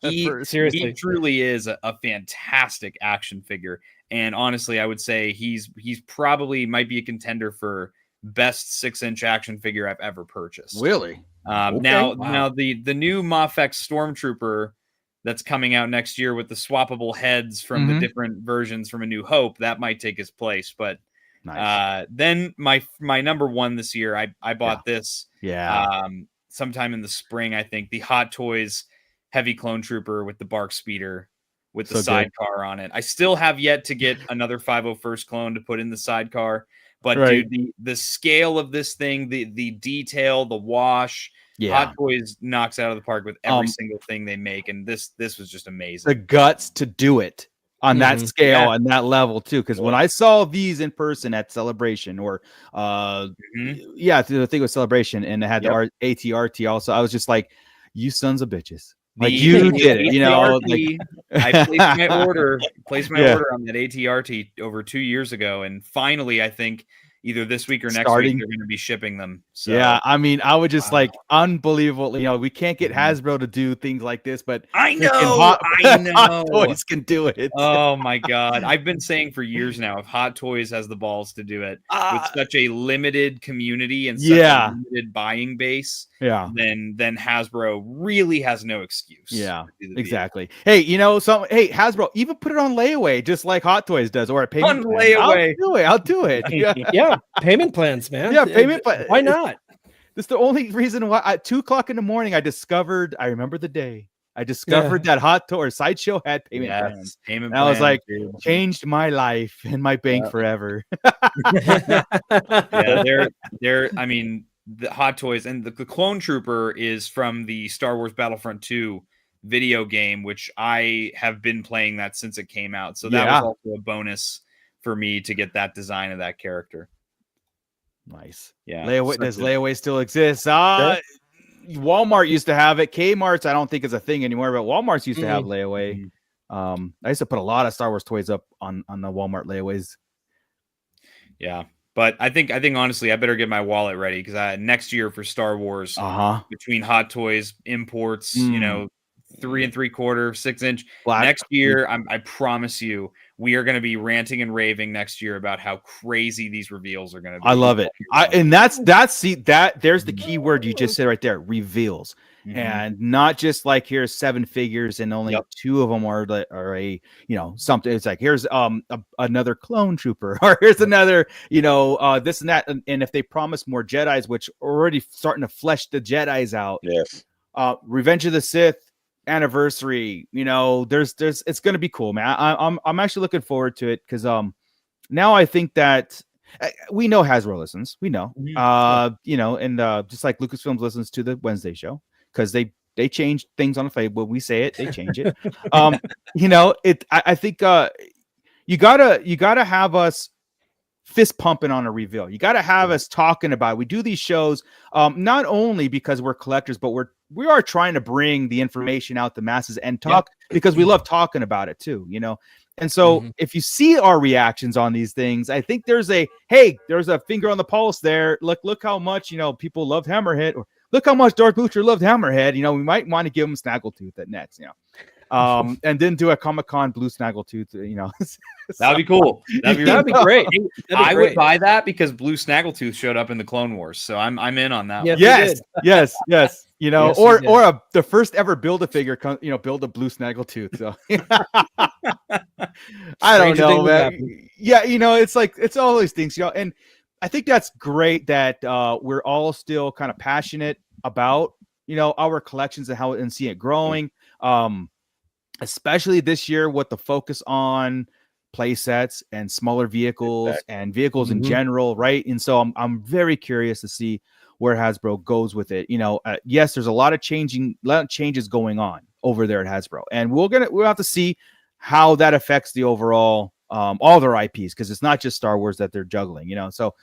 He truly is a fantastic action figure. And honestly, I would say he's probably might be a contender for best 6-inch action figure I've ever purchased. Really? Now the new Mafex Stormtrooper that's coming out next year with the swappable heads from the different versions from A New Hope, that might take his place. But then my number 1 this year, I bought this sometime in the spring, I think, the Hot Toys Heavy Clone Trooper with the Bark Speeder with the sidecar on it. I still have yet to get another 501st clone to put in the sidecar. But dude, the scale of this thing, the detail, the wash, Hot Toys knocks out of the park with every single thing they make, and this was just amazing. The guts to do it on that scale and that level too. Because when I saw these in person at Celebration, or I think it was Celebration, and it had the ATRT also, I was just like, "You sons of bitches!" Like you did it, I placed my order on that ATRT over 2 years ago, and finally, I think either this week or next week they're going to be shipping them. So, yeah, I mean, I would just like unbelievable. We can't get Hasbro to do things like this, but I know Hot Toys can do it. Oh my god, I've been saying for years now, if Hot Toys has the balls to do it with such a limited community and such a limited buying base, then Hasbro really has no excuse. Yeah, exactly. Hey, Hasbro even put it on layaway, just like Hot Toys does, or a payment on layaway. I'll do it. Yeah, payment plans, man. Yeah, payment plans. Why not? That's the only reason why at 2:00 in the morning I remember the day. I discovered that Hot Toy or Sideshow had payment plans. And I was like, changed my life and my bank forever. they're I mean, the Hot Toys and the Clone Trooper is from the Star Wars Battlefront 2 video game, which I have been playing that since it came out. So that was also a bonus for me to get that design of that character. Nice. Yeah. Does layaway still exist? Walmart used to have it. Kmart's I don't think is a thing anymore, but Walmart's used to have layaway. I used to put a lot of Star Wars toys up on the Walmart layaways. Yeah. But I think honestly, I better get my wallet ready because next year for Star Wars, between Hot Toys, imports, 3 3/4, 6-inch. Next year, I promise you, we are going to be ranting and raving next year about how crazy these reveals are going to be. I love it. And that's there's the key word you just said right there, reveals. And not just like here's 7 figures and only 2 of them are a something. It's like here's another clone trooper, or here's another this and that. And if they promise more Jedis, which are already starting to flesh the Jedis out. Yes. Revenge of the Sith anniversary. There's it's gonna be cool, man. I'm actually looking forward to it because now I think that we know Hasbro listens. We know, and just like Lucasfilms listens to the Wednesday show. Because they change things on the fade. When we say it, they change it. I think you gotta have us fist pumping on a reveal. You gotta have us talking about it. We do these shows not only because we're collectors, but we are trying to bring the information out to masses and talk because we love talking about it too. And so if you see our reactions on these things, I think there's a finger on the pulse there. Look how much people loved Hammerhead, or look how much Darth Butcher loved Hammerhead. We might want to give him Snaggletooth at next, and then do a Comic-Con blue Snaggletooth. That'd be cool. That'd be great. I would buy that because blue Snaggletooth showed up in the Clone Wars, so I'm in on that. Yes, yes. Yes, or the first ever Build-A-Figure, build a blue Snaggletooth. So I don't know, man. Yeah, it's all these things, and I think that's great that we're all still kind of passionate about our collections and see it growing. Especially this year with the focus on play sets and smaller vehicles and vehicles in general, right? And so I'm very curious to see where Hasbro goes with it. Yes, there's a lot of changes going on over there at Hasbro, and we'll have to see how that affects the overall all their IPs, because it's not just Star Wars that they're juggling. So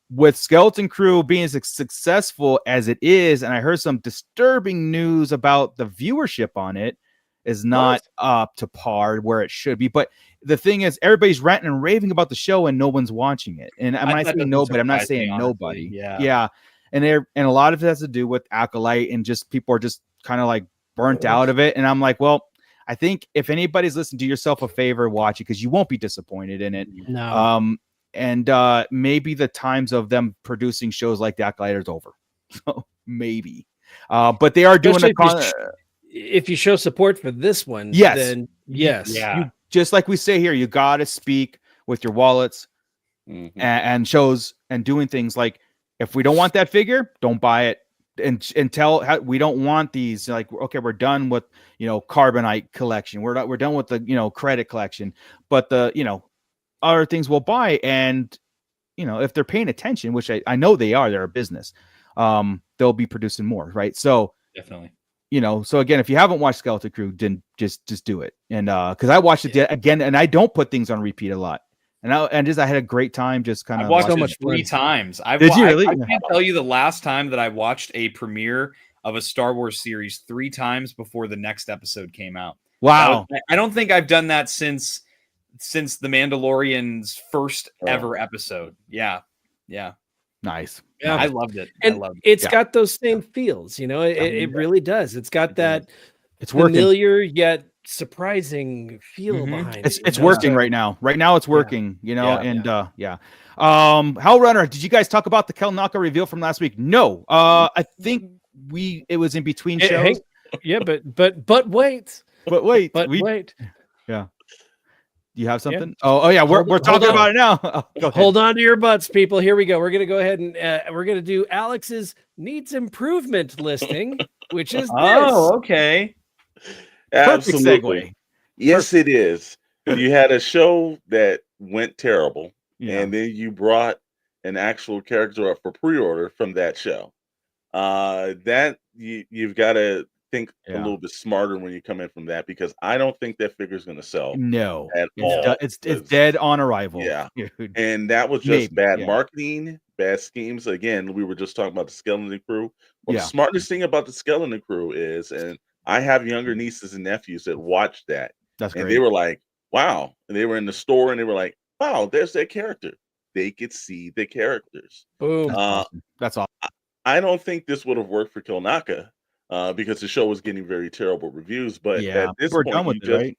with Skeleton Crew being as successful as it is, and I heard some disturbing news about the viewership on it is not up to par where it should be. But the thing is, everybody's ranting and raving about the show and no one's watching it. And I'm not saying nobody. I'm not saying nobody. Yeah. And a lot of it has to do with Acolyte, and just people are just kind of like burnt out of it. And I'm like, well, I think if anybody's listening, do yourself a favor, watch it, because you won't be disappointed in it. No. And maybe the times of them producing shows like the Acolyte is over. So maybe. But they are doing if you show support for this one, yes, then yes. Yeah. Just like we say here, you got to speak with your wallets and shows and doing things like, if we don't want that figure, don't buy it. And we don't want these, like, okay, we're done with Carbonite collection. We're done with the credit collection, but the other things we'll buy. And if they're paying attention, which I know they are, they're a business, they'll be producing more, right? So definitely. So again, if you haven't watched Skeleton Crew, then just do it. And because I watched it again, and I don't put things on repeat a lot. And I had a great time just kind of. I watched it 3 times. Did you really? I can't tell you the last time that I watched a premiere of a Star Wars series 3 times before the next episode came out. Wow. I don't think I've done that since The Mandalorian's first ever episode. Yeah. Nice. Yeah, I loved it. And it's got those same feels, it really does. It's got that familiar yet surprising feel behind it. It's working right now. Right now it's working, Hell Runner, did you guys talk about the Kel Naka reveal from last week? No. I think it was in between shows. But wait. Wait. Yeah. Do you have something? Yeah. Oh yeah, we're talking about it now. Hold on to your butts, people. Here we go. We're gonna go ahead and we're gonna do Alex's needs improvement listing, which is okay. Absolutely. Yes, it is. You had a show that went terrible, and then you brought an actual character up for pre-order from that show. That you've got to think a little bit smarter when you come in from that, because I don't think that figure is going to sell. No, at all. It's dead on arrival. Yeah, and that was just bad marketing, bad schemes. Again, we were just talking about the Skeleton Crew. Well, the smartest thing about the Skeleton Crew is, and I have younger nieces and nephews that watched that. That's great. And they were like, wow. And they were in the store and they were like, wow, there's that character. They could see the characters. Boom. That's awesome. I don't think this would have worked for Kilnaka because the show was getting very terrible reviews. But at this point, we're done with it, right?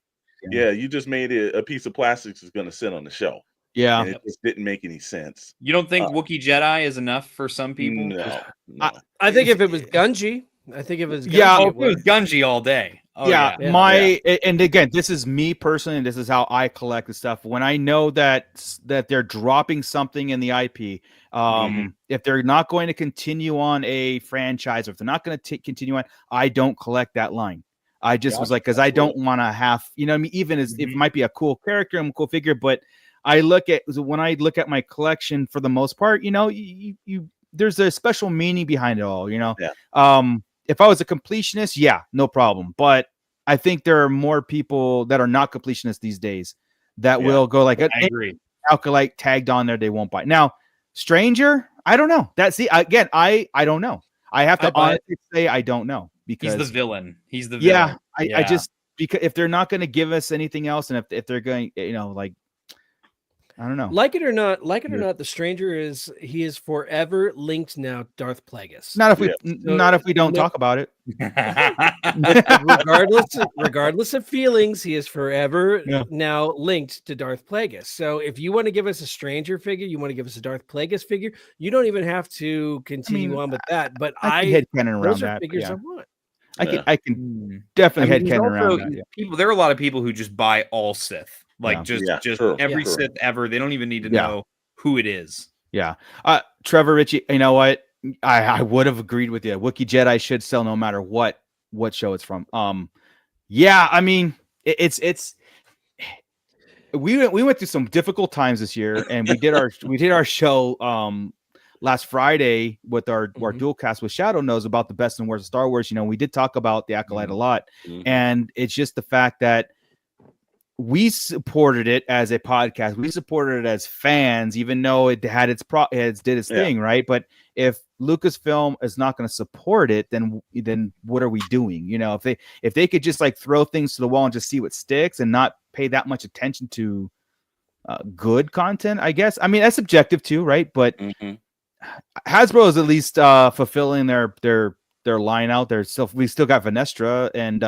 you just made it a piece of plastic that's going to sit on the shelf. Yeah, And it just didn't make any sense. You don't think Wookiee Jedi is enough for some people? No. I think if it was Gunji, If it it was would. Gunji all day. And again, this is me personally, and this is how I collect the stuff. When I know that they're dropping something in the IP, if they're not going to continue on a franchise, or if they're not going to continue on, I don't collect that line. I just was like, because I don't want to have, you know what I mean? Even as it might be a cool character and a cool figure, but when I look at my collection, for the most part, you know, you there's a special meaning behind it all, you know. If I was a completionist, no problem. But I think there are more people that are not completionists these days that will go like, I agree. Alkalite tagged on there, they won't buy. Now, Stranger, I don't know. I don't know. I have to honestly say I don't know, because he's the villain. He's the villain. I just, because if they're not going to give us anything else, and if they're going, you know, like, I don't know. Like it or not, the Stranger is forever linked now to Darth Plagueis. Not if we don't talk about it. regardless of feelings, he is forever now linked to Darth Plagueis. So if you want to give us a Stranger figure, you want to give us a Darth Plagueis figure, you don't even have to continue on with that. But those are figures I want. I can definitely headcanon around that. People, there are a lot of people who just buy all Sith. Like every Sith ever. They don't even need to know who it is. Yeah. Trevor Ritchie, you know what? I would have agreed with you. Wookiee Jedi should sell no matter what show it's from. I mean, it's we went through some difficult times this year, and we did our show last Friday with our dual cast with Shadow Knows about the best and worst of Star Wars. You know, we did talk about the Acolyte a lot, and it's just the fact that we supported it as a podcast. We supported it as fans, even though it had its thing, right? But if Lucasfilm is not going to support it, then what are we doing? You know, if they could just like throw things to the wall and just see what sticks, and not pay that much attention to good content, I guess. I mean, that's subjective too, right? But Hasbro is at least fulfilling their line out there. So we still got Venestra, and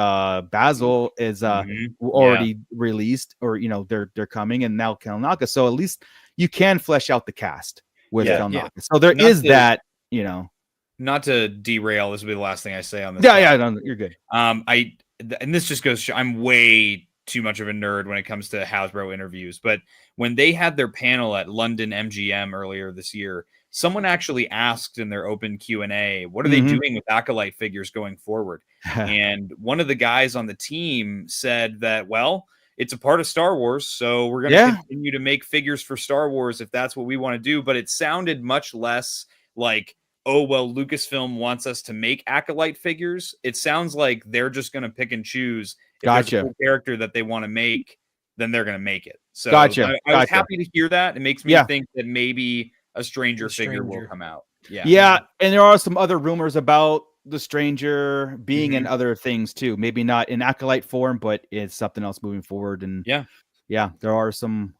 Basil is already released, or you know, they're coming, and now Kalnaka. So at least you can flesh out the cast with Kalnaka. So there is that, you know. Not to derail, this will be the last thing I say on this. No, you're good. And this just goes, I'm way too much of a nerd when it comes to Hasbro interviews, but when they had their panel at London MGM earlier this year, someone actually asked in their open Q&A, what are they doing with Acolyte figures going forward? And one of the guys on the team said that, well, it's a part of Star Wars, so we're going to continue to make figures for Star Wars if that's what we want to do. But it sounded much less like, oh, well, Lucasfilm wants us to make Acolyte figures. It sounds like they're just going to pick and choose. If there's a cool character that they want to make, then they're going to make it. So I was happy to hear that. It makes me think that maybe a Stranger figure will come out. Yeah. And there are some other rumors about the Stranger being in other things too. Maybe not in Acolyte form, but it's something else moving forward. And there are some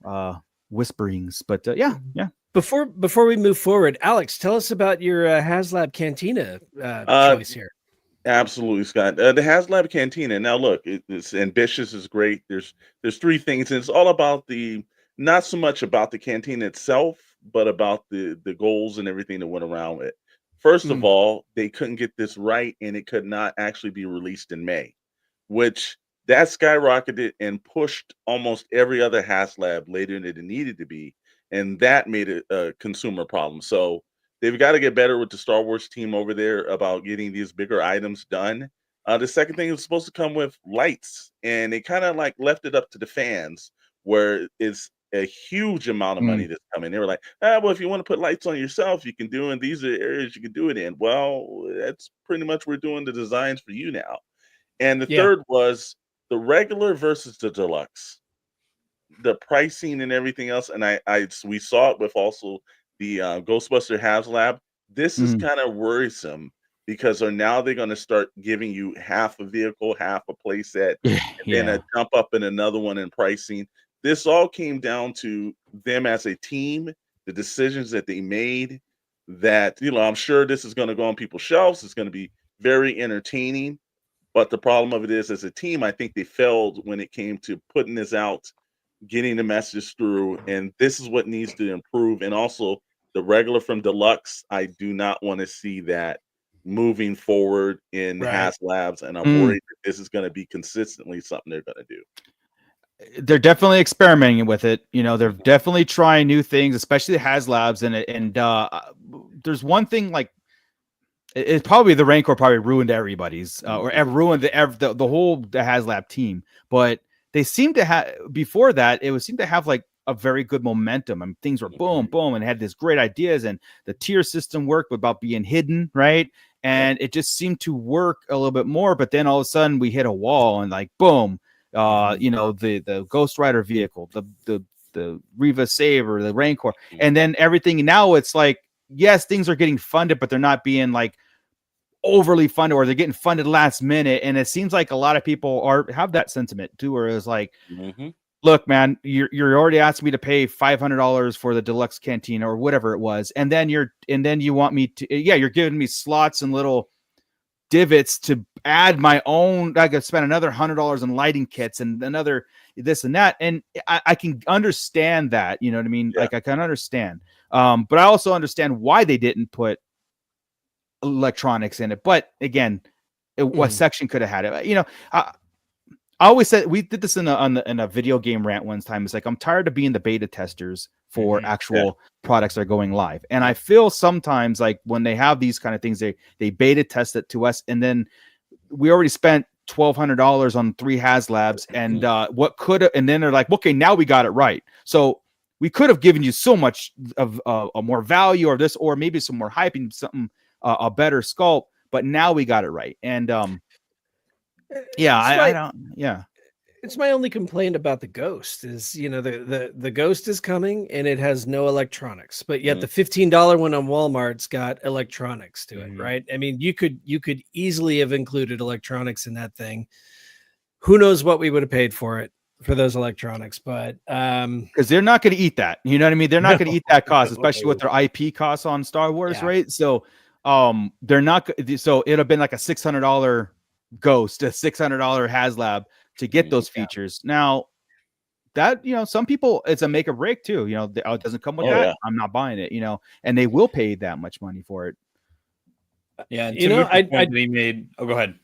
whisperings, but Before we move forward, Alex, tell us about your HasLab Cantina choice here. Absolutely, Scott. The HasLab Cantina. Now, look, it's ambitious. It's great. There's three things, and it's all about not so much about the cantina itself, but about the goals and everything that went around it. First of all, they couldn't get this right, and it could not actually be released in May, which that skyrocketed and pushed almost every other HasLab later than it needed to be, and that made it a consumer problem. So they've got to get better with the Star Wars team over there about getting these bigger items done. The second thing was supposed to come with lights, and they kind of like left it up to the fans, where it's a huge amount of money that's coming. They were like, well, if you want to put lights on yourself, you can do it. And these are areas you can do it in. Well, that's pretty much, we're doing the designs for you now. And the third was the regular versus the deluxe, the pricing and everything else. And we saw it with also the Ghostbuster HasLab. This is kind of worrisome, because now they're going to start giving you half a vehicle, half a playset, and then a jump up in another one in pricing. This all came down to them as a team, the decisions that they made, that, I'm sure this is going to go on people's shelves. It's going to be very entertaining, But the problem of it is, as a team, I think they failed when it came to putting this out, getting the message through, and this is what needs to improve. And also, the regular from deluxe, I do not want to see that moving forward in HasLabs, and I'm worried that this is going to be consistently something they're going to do. They're definitely experimenting with it. You know, they're definitely trying new things, especially the HasLabs. And there's one thing, like, it's probably the Rancor probably ruined everybody's or ruined the whole HasLab team. But they seem to have, before that, it seemed to have like a very good momentum, and things were boom, boom, and had this great ideas, and the tier system worked about being hidden, right? And it just seemed to work a little bit more. But then all of a sudden we hit a wall, and like boom, you know, the Ghost Rider vehicle, the Riva Saber, the Rancor, and then everything. Now it's like, yes, things are getting funded, but they're not being like overly funded, or they're getting funded last minute. And it seems like a lot of people have that sentiment too, where it's like, look, man, you're already asking me to pay $500 for the deluxe cantina or whatever it was, and then you want me to, you're giving me slots and little divots to add my own. I could spend another $100 in lighting kits and another this and that, and I can understand that, you know what I mean? Like, I can understand, but I also understand why they didn't put electronics in it. But again, what section could have had it? You know, I always said, we did this in a video game rant one time. It's like, I'm tired of being the beta testers for actual products that are going live. And I feel sometimes like when they have these kind of things, they beta test it to us, and then we already spent $1,200 on 3 HasLabs, and what could have, and then they're like, okay, now we got it right. So we could have given you so much of a more value, or this, or maybe some more hype and something, a better sculpt, but now we got it right. And I don't. It's my only complaint about the Ghost is, you know, the Ghost is coming and it has no electronics, but yet the $15 one on Walmart's got electronics to it, right? I mean, you could easily have included electronics in that thing. Who knows what we would have paid for those electronics, but because they're not going to eat that, you know what I mean? They're not going to eat that cost, especially with their IP costs on Star Wars, right? So they're not. So it'd have been like a $600 Ghost, a $600 HasLab to get those features. Now that, you know, some people, it's a make or break too. You know, it doesn't come with that. Yeah. I'm not buying it, you know, and they will pay that much money for it. Yeah. You know, I made, go ahead.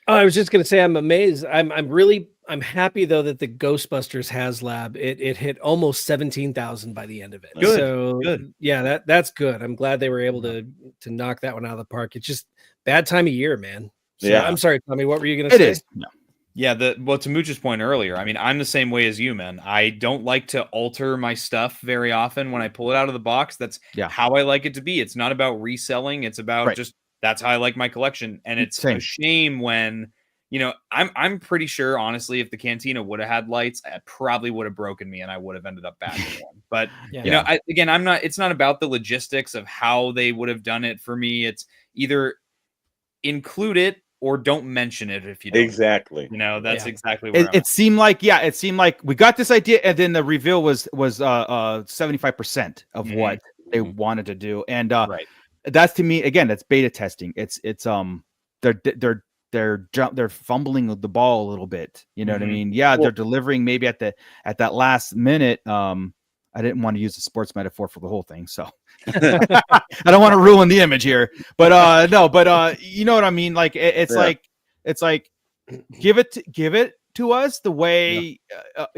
Oh, I was just going to say, I'm amazed. I'm happy though that the Ghostbusters HasLab, it hit almost 17,000 by the end of it. Good. So good. Yeah, that's good. I'm glad they were able to knock that one out of the park. It's just bad time of year, man. So, yeah. I'm sorry, Tommy. What were you going to say? It is. No. Yeah, to Mooch's point earlier, I mean, I'm the same way as you, man. I don't like to alter my stuff very often when I pull it out of the box. That's how I like it to be. It's not about reselling. It's about just, that's how I like my collection. And it's a shame when, you know, I'm pretty sure, honestly, if the cantina would have had lights, it probably would have broken me and I would have ended up back in one. But, you know, it's not about the logistics of how they would have done it for me. It's either include it or don't mention it if you don't. Exactly. You know, that's exactly where it seemed like, we got this idea, and then the reveal was 75% of what they wanted to do. And that's, to me, again, that's beta testing. It's they're fumbling with the ball a little bit. You know what I mean? Yeah, they're delivering maybe at that last minute. I didn't want to use a sports metaphor for the whole thing, so I don't want to ruin the image here. But you know what I mean? Like it's like give it to us the way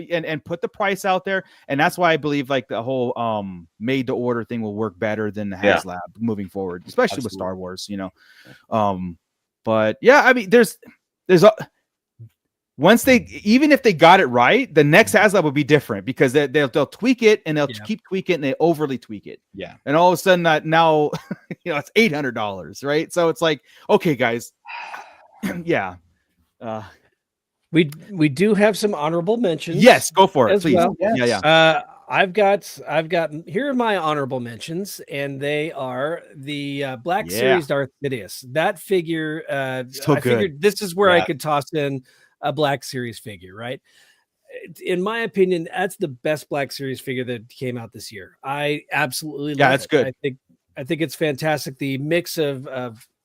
and put the price out there, and that's why I believe like the whole made to order thing will work better than the HasLab moving forward, especially with Star Wars. You know, but yeah, I mean, there's once even if they got it right, the next HasLab will be different, because they'll tweak it, and they'll keep tweaking it, and they overly tweak it. Yeah. And all of a sudden now, you know, it's $800, right? So it's like, okay, guys. We do have some honorable mentions. Yes, go for it, please. Well. Yes. I've got here are my honorable mentions, and they are the Black Series Darth Sidious. That figure, I figured this is where I could toss in a Black Series figure, right? In my opinion, that's the best Black Series figure that came out this year. I absolutely love it. That's good. I think it's fantastic. The mix of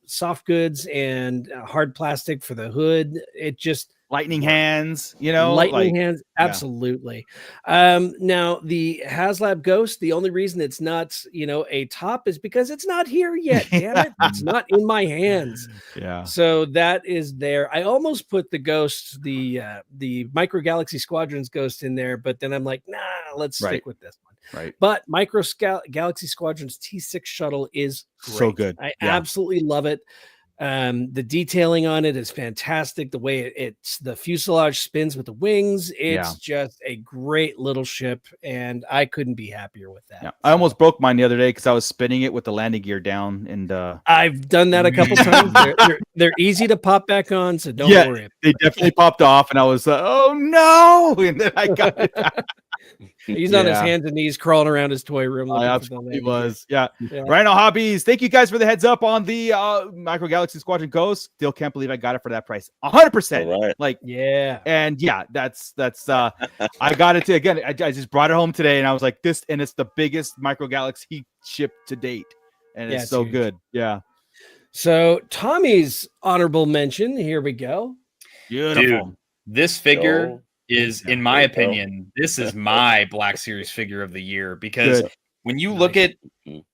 soft goods and hard plastic for the hood. It just lightning hands, you know, lightning hands. Absolutely. Now the HasLab Ghost, the only reason it's not, a top is because it's not here yet. Damn it. It's not in my hands. Yeah. So that is there. I almost put the Ghost, the Micro Galaxy Squadrons Ghost in there, but then I'm like, nah, let's stick with this one. Right. But Galaxy Squadrons T6 shuttle is great. So good. I absolutely love it. The detailing on it is fantastic. The way it's the fuselage spins with the wings, it's just a great little ship, and I couldn't be happier with that. Yeah. I almost broke mine the other day because I was spinning it with the landing gear down, and I've done that a couple times. They're easy to pop back on, so don't worry. They definitely popped off, and I was oh no, and then I got it back. He's on his hands and knees crawling around his toy room. I absolutely was. Yeah. Rhino Hobbies, thank you guys for the heads up on the Micro Galaxy Squadron Ghost. Still can't believe I got it for that price. 100%. Right. Like, and that's I got it again. I just brought it home today, and I was like, this, and it's the biggest Micro Galaxy ship to date, and it's so good. Yeah. So Tommy's honorable mention. Here we go. Beautiful. Dude, this figure is, in my opinion, this is my Black Series figure of the year, because when you look at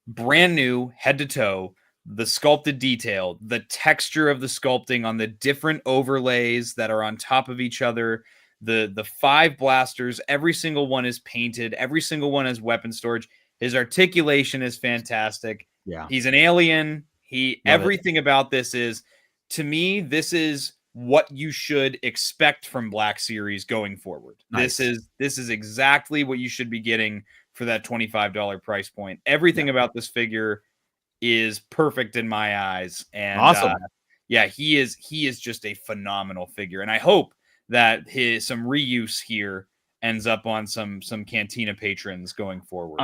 brand new head to toe, the sculpted detail, the texture of the sculpting on the different overlays that are on top of each other, the 5 blasters, every single one is painted, every single one has weapon storage. His articulation is fantastic. Yeah. He's an alien. Everything about this is, to me, this is what you should expect from Black Series going forward. Nice. This is exactly what you should be getting for that $25 price point. Everything about this figure is perfect in my eyes, and awesome. He is just a phenomenal figure, and I hope that some reuse here ends up on some Cantina patrons going forward.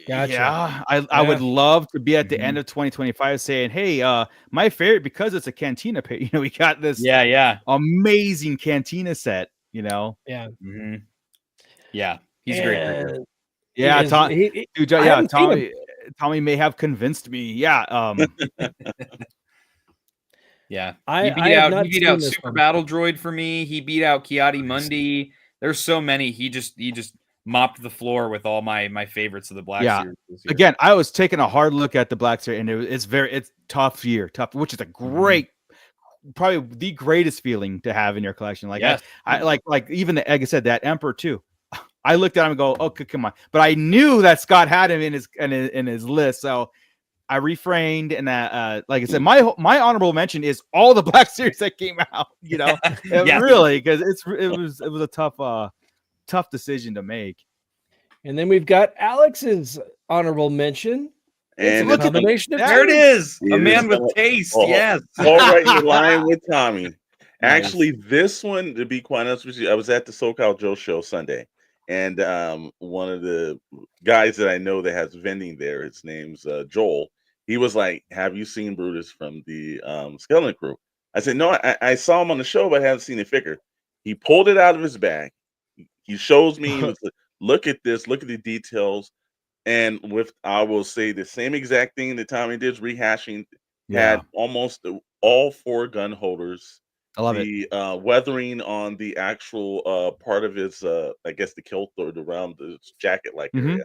Gotcha. Yeah, I would love to be at the end of 2025 saying, hey, my favorite, because it's a Cantina page, we got this amazing Cantina set, yeah mm-hmm. Yeah, he's a great figure. Yeah, Tommy may have convinced me. Yeah. Yeah. He beat out Super Battle Droid for me. He beat out Kiadi Mundi. There's so many. He just mopped the floor with all my favorites of the Black Series this year. Again, I was taking a hard look at the Black Series, and it's tough year, which is a great, probably the greatest feeling to have in your collection. Like I like even like I said, that Emperor too. I looked at him and go, okay, come on. But I knew that Scott had him in his list, so I refrained. And like I said, my honorable mention is all the Black Series that came out. Really, because it was a tough decision to make. And then we've got Alex's honorable mention. And it's a combination of there it is. A man with taste. Yes. All right, in line with Tommy. Actually, this one, to be quite honest with you, I was at the SoCal Joe show Sunday. And one of the guys that I know that has vending there, his name's Joel. He was like, "Have you seen Brutus from the Skeleton Crew?" I said, "No, I saw him on the show, but I haven't seen the figure." He pulled it out of his bag. He shows me, he was like, "Look at this, look at the details." And I will say the same exact thing that Tommy did, rehashing, had almost all 4 gun holders. I love it. Weathering on the actual part of his, I guess the kilt or around the jacket like area.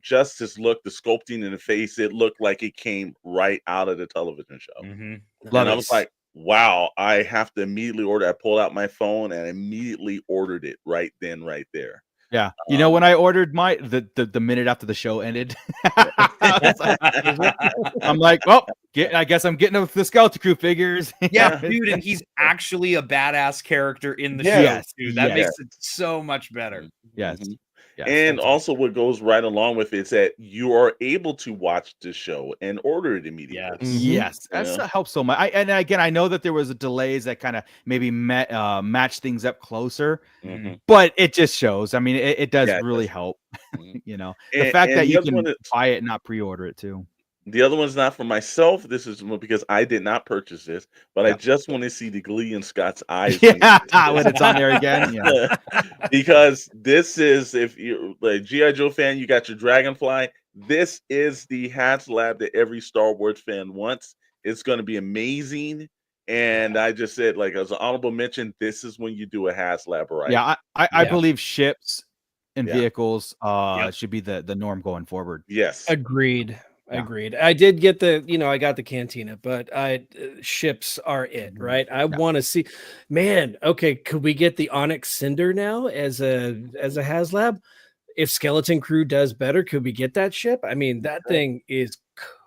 Just his look, the sculpting in the face, it looked like it came right out of the television show. Mm-hmm. And I was like, wow, I have to immediately order. I pulled out my phone and immediately ordered it right then, right there. Yeah. When I ordered the minute after the show ended, I'm like, well, I guess I'm getting the Skeleton Crew figures. Yeah, dude, and he's actually a badass character in the show, dude. That makes it so much better. Yes. Mm-hmm. Yes, and also what goes right along with it is that you are able to watch the show and order it immediately. Yes, that helps so much. And again, I know that there was delays that kind of maybe match things up closer, but it just shows. I mean, it does really help. The fact that you can buy it and not pre-order it too. The other one's not for myself. This is because I did not purchase this, but I just want to see the glee in Scott's eyes when it's on there again. Yeah. Because this is, if you're a G.I. Joe fan, you got your Dragonfly. This is the HasLab that every Star Wars fan wants. It's going to be amazing. And I just said, like, as an honorable mention, this is when you do a HasLab, right? Yeah, I believe ships and vehicles should be the norm going forward. Yes. Agreed. Agreed. I did get I got the Cantina, but ships are it, right? I want to see, man. Okay, could we get the Onyx Cinder now as a HasLab? If Skeleton Crew does better, could we get that ship? I mean, that thing is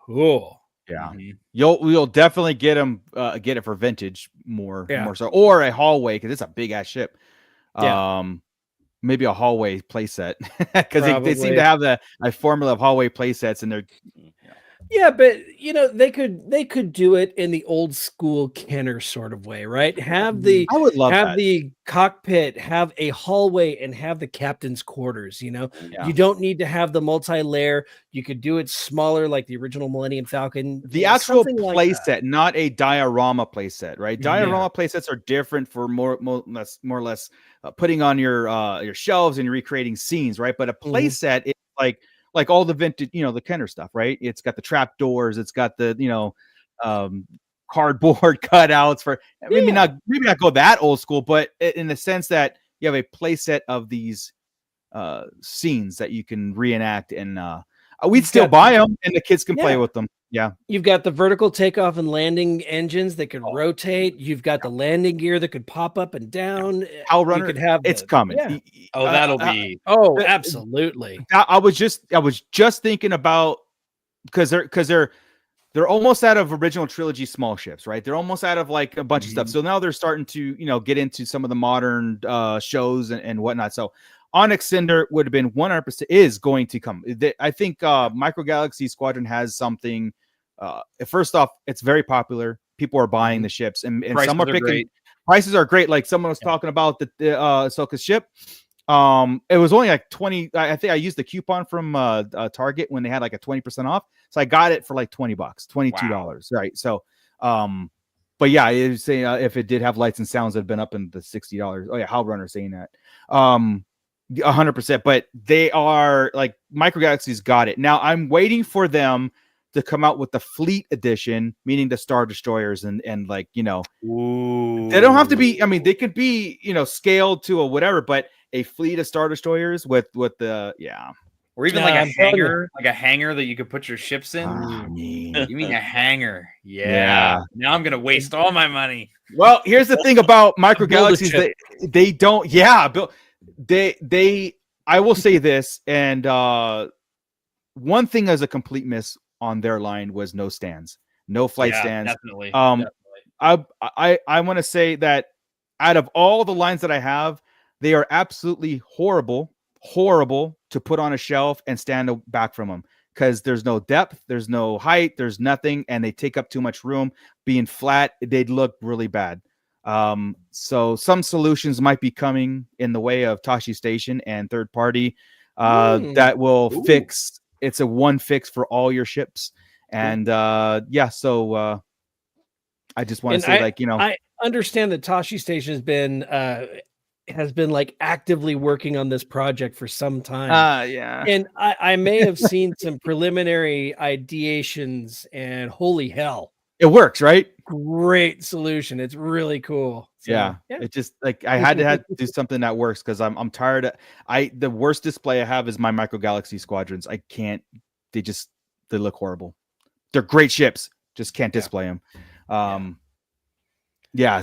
cool. Yeah, we'll definitely get it for vintage more so, or a hallway because it's a big ass ship. Maybe a hallway playset because they seem to have a formula of hallway playsets, and they're yeah, but they could do it in the old school Kenner sort of way, right? I would love the cockpit, have a hallway, and have the captain's quarters. You don't need to have the multi-layer. You could do it smaller, like the original Millennium Falcon. The actual playset, not a diorama playset, right? Diorama playsets are different for more or less putting on your shelves and recreating scenes, right? But a playset is like all the vintage, the Kenner stuff, right? It's got the trap doors, it's got the cardboard cutouts for maybe not go that old school, but in the sense that you have a playset of these scenes that you can reenact, and we'd still buy them, and the kids can play with them. Yeah, you've got the vertical takeoff and landing engines that could rotate. You've got the landing gear that could pop up and down. Owl Runner, it's coming. Yeah. That'll be. Absolutely. I was just thinking about because they're almost out of original trilogy small ships, right? They're almost out of like a bunch of stuff. So now they're starting to get into some of the modern shows and whatnot. So Onyx Cinder would have been 100% is going to come. I think Micro Galaxy Squadron has something. First off, it's very popular. People are buying the ships, and some are picking. Great. Prices are great. Like someone was talking about the Ahsoka ship. It was only like 20. I think I used the coupon from Target when they had like a 20% off. So I got it for like $20, $22. Right. So, but yeah, it was saying if it did have lights and sounds, it'd been up in the $60. Oh yeah, Hal Runner saying that. 100%. But they are like Micro Galaxy's got it. Now I'm waiting for them to come out with the fleet edition, meaning the Star Destroyers and like, they don't have to be, I mean, they could be, scaled to a whatever, but a fleet of Star Destroyers with the, or even like a hangar that you could put your ships in. You mean a hangar? Yeah. Now I'm going to waste all my money. Well, here's the thing about Micro Galaxies. They don't, I will say this. And one thing as a complete miss on their line was no stands, no flight stands. Definitely. I want to say that out of all the lines that I have, they are absolutely horrible to put on a shelf and stand back from them because there's no depth, there's no height, there's nothing, and they take up too much room. Being flat, they'd look really bad. So some solutions might be coming in the way of Tashi Station and third party that will fix. It's a one fix for all your ships. And so I just want to say, I understand that Tashi Station has been like actively working on this project for some time. And I may have seen some preliminary ideations, and holy hell, it works, right? Great solution. It's really cool. So, it just like I had to do something that works because I'm tired of the worst display I have is my Micro Galaxy Squadrons. I can't. They look horrible. They're great ships, just can't display them.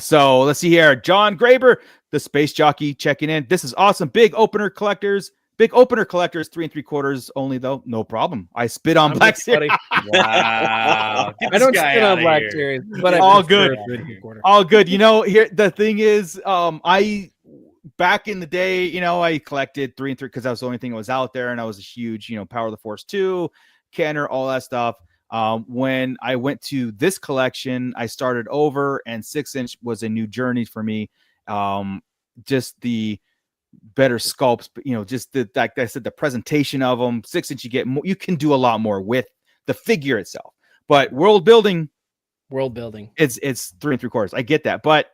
So let's see here. John Graber, the space jockey, checking in. This is awesome. Big opener collectors, 3 3/4 only though. No problem. I spit on Black Series. Wow. I don't spit on Black Series, but all good. All good. Here the thing is, I back in the day, I collected 3 and 3 because that was the only thing that was out there, and I was a huge, Power of the Force 2, Kenner, all that stuff. When I went to this collection, I started over, and 6-inch was a new journey for me. Just the better sculpts, but just like I said, the presentation of them. 6-inch, you get more, you can do a lot more with the figure itself. But world building, it's 3 3/4. I get that, but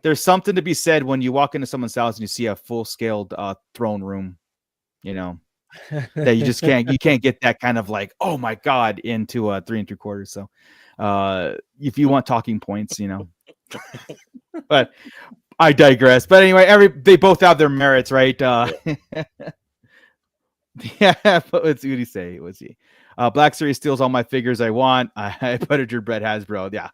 there's something to be said when you walk into someone's house and you see a full scaled throne room. that you just can't get that kind of like, oh my God, into a 3 3/4. So if you want talking points, but I digress. But anyway, they both have their merits, right? Yeah, but what did he say? Was he? Black Series steals all my figures I want. I buttered bread Hasbro. Yeah.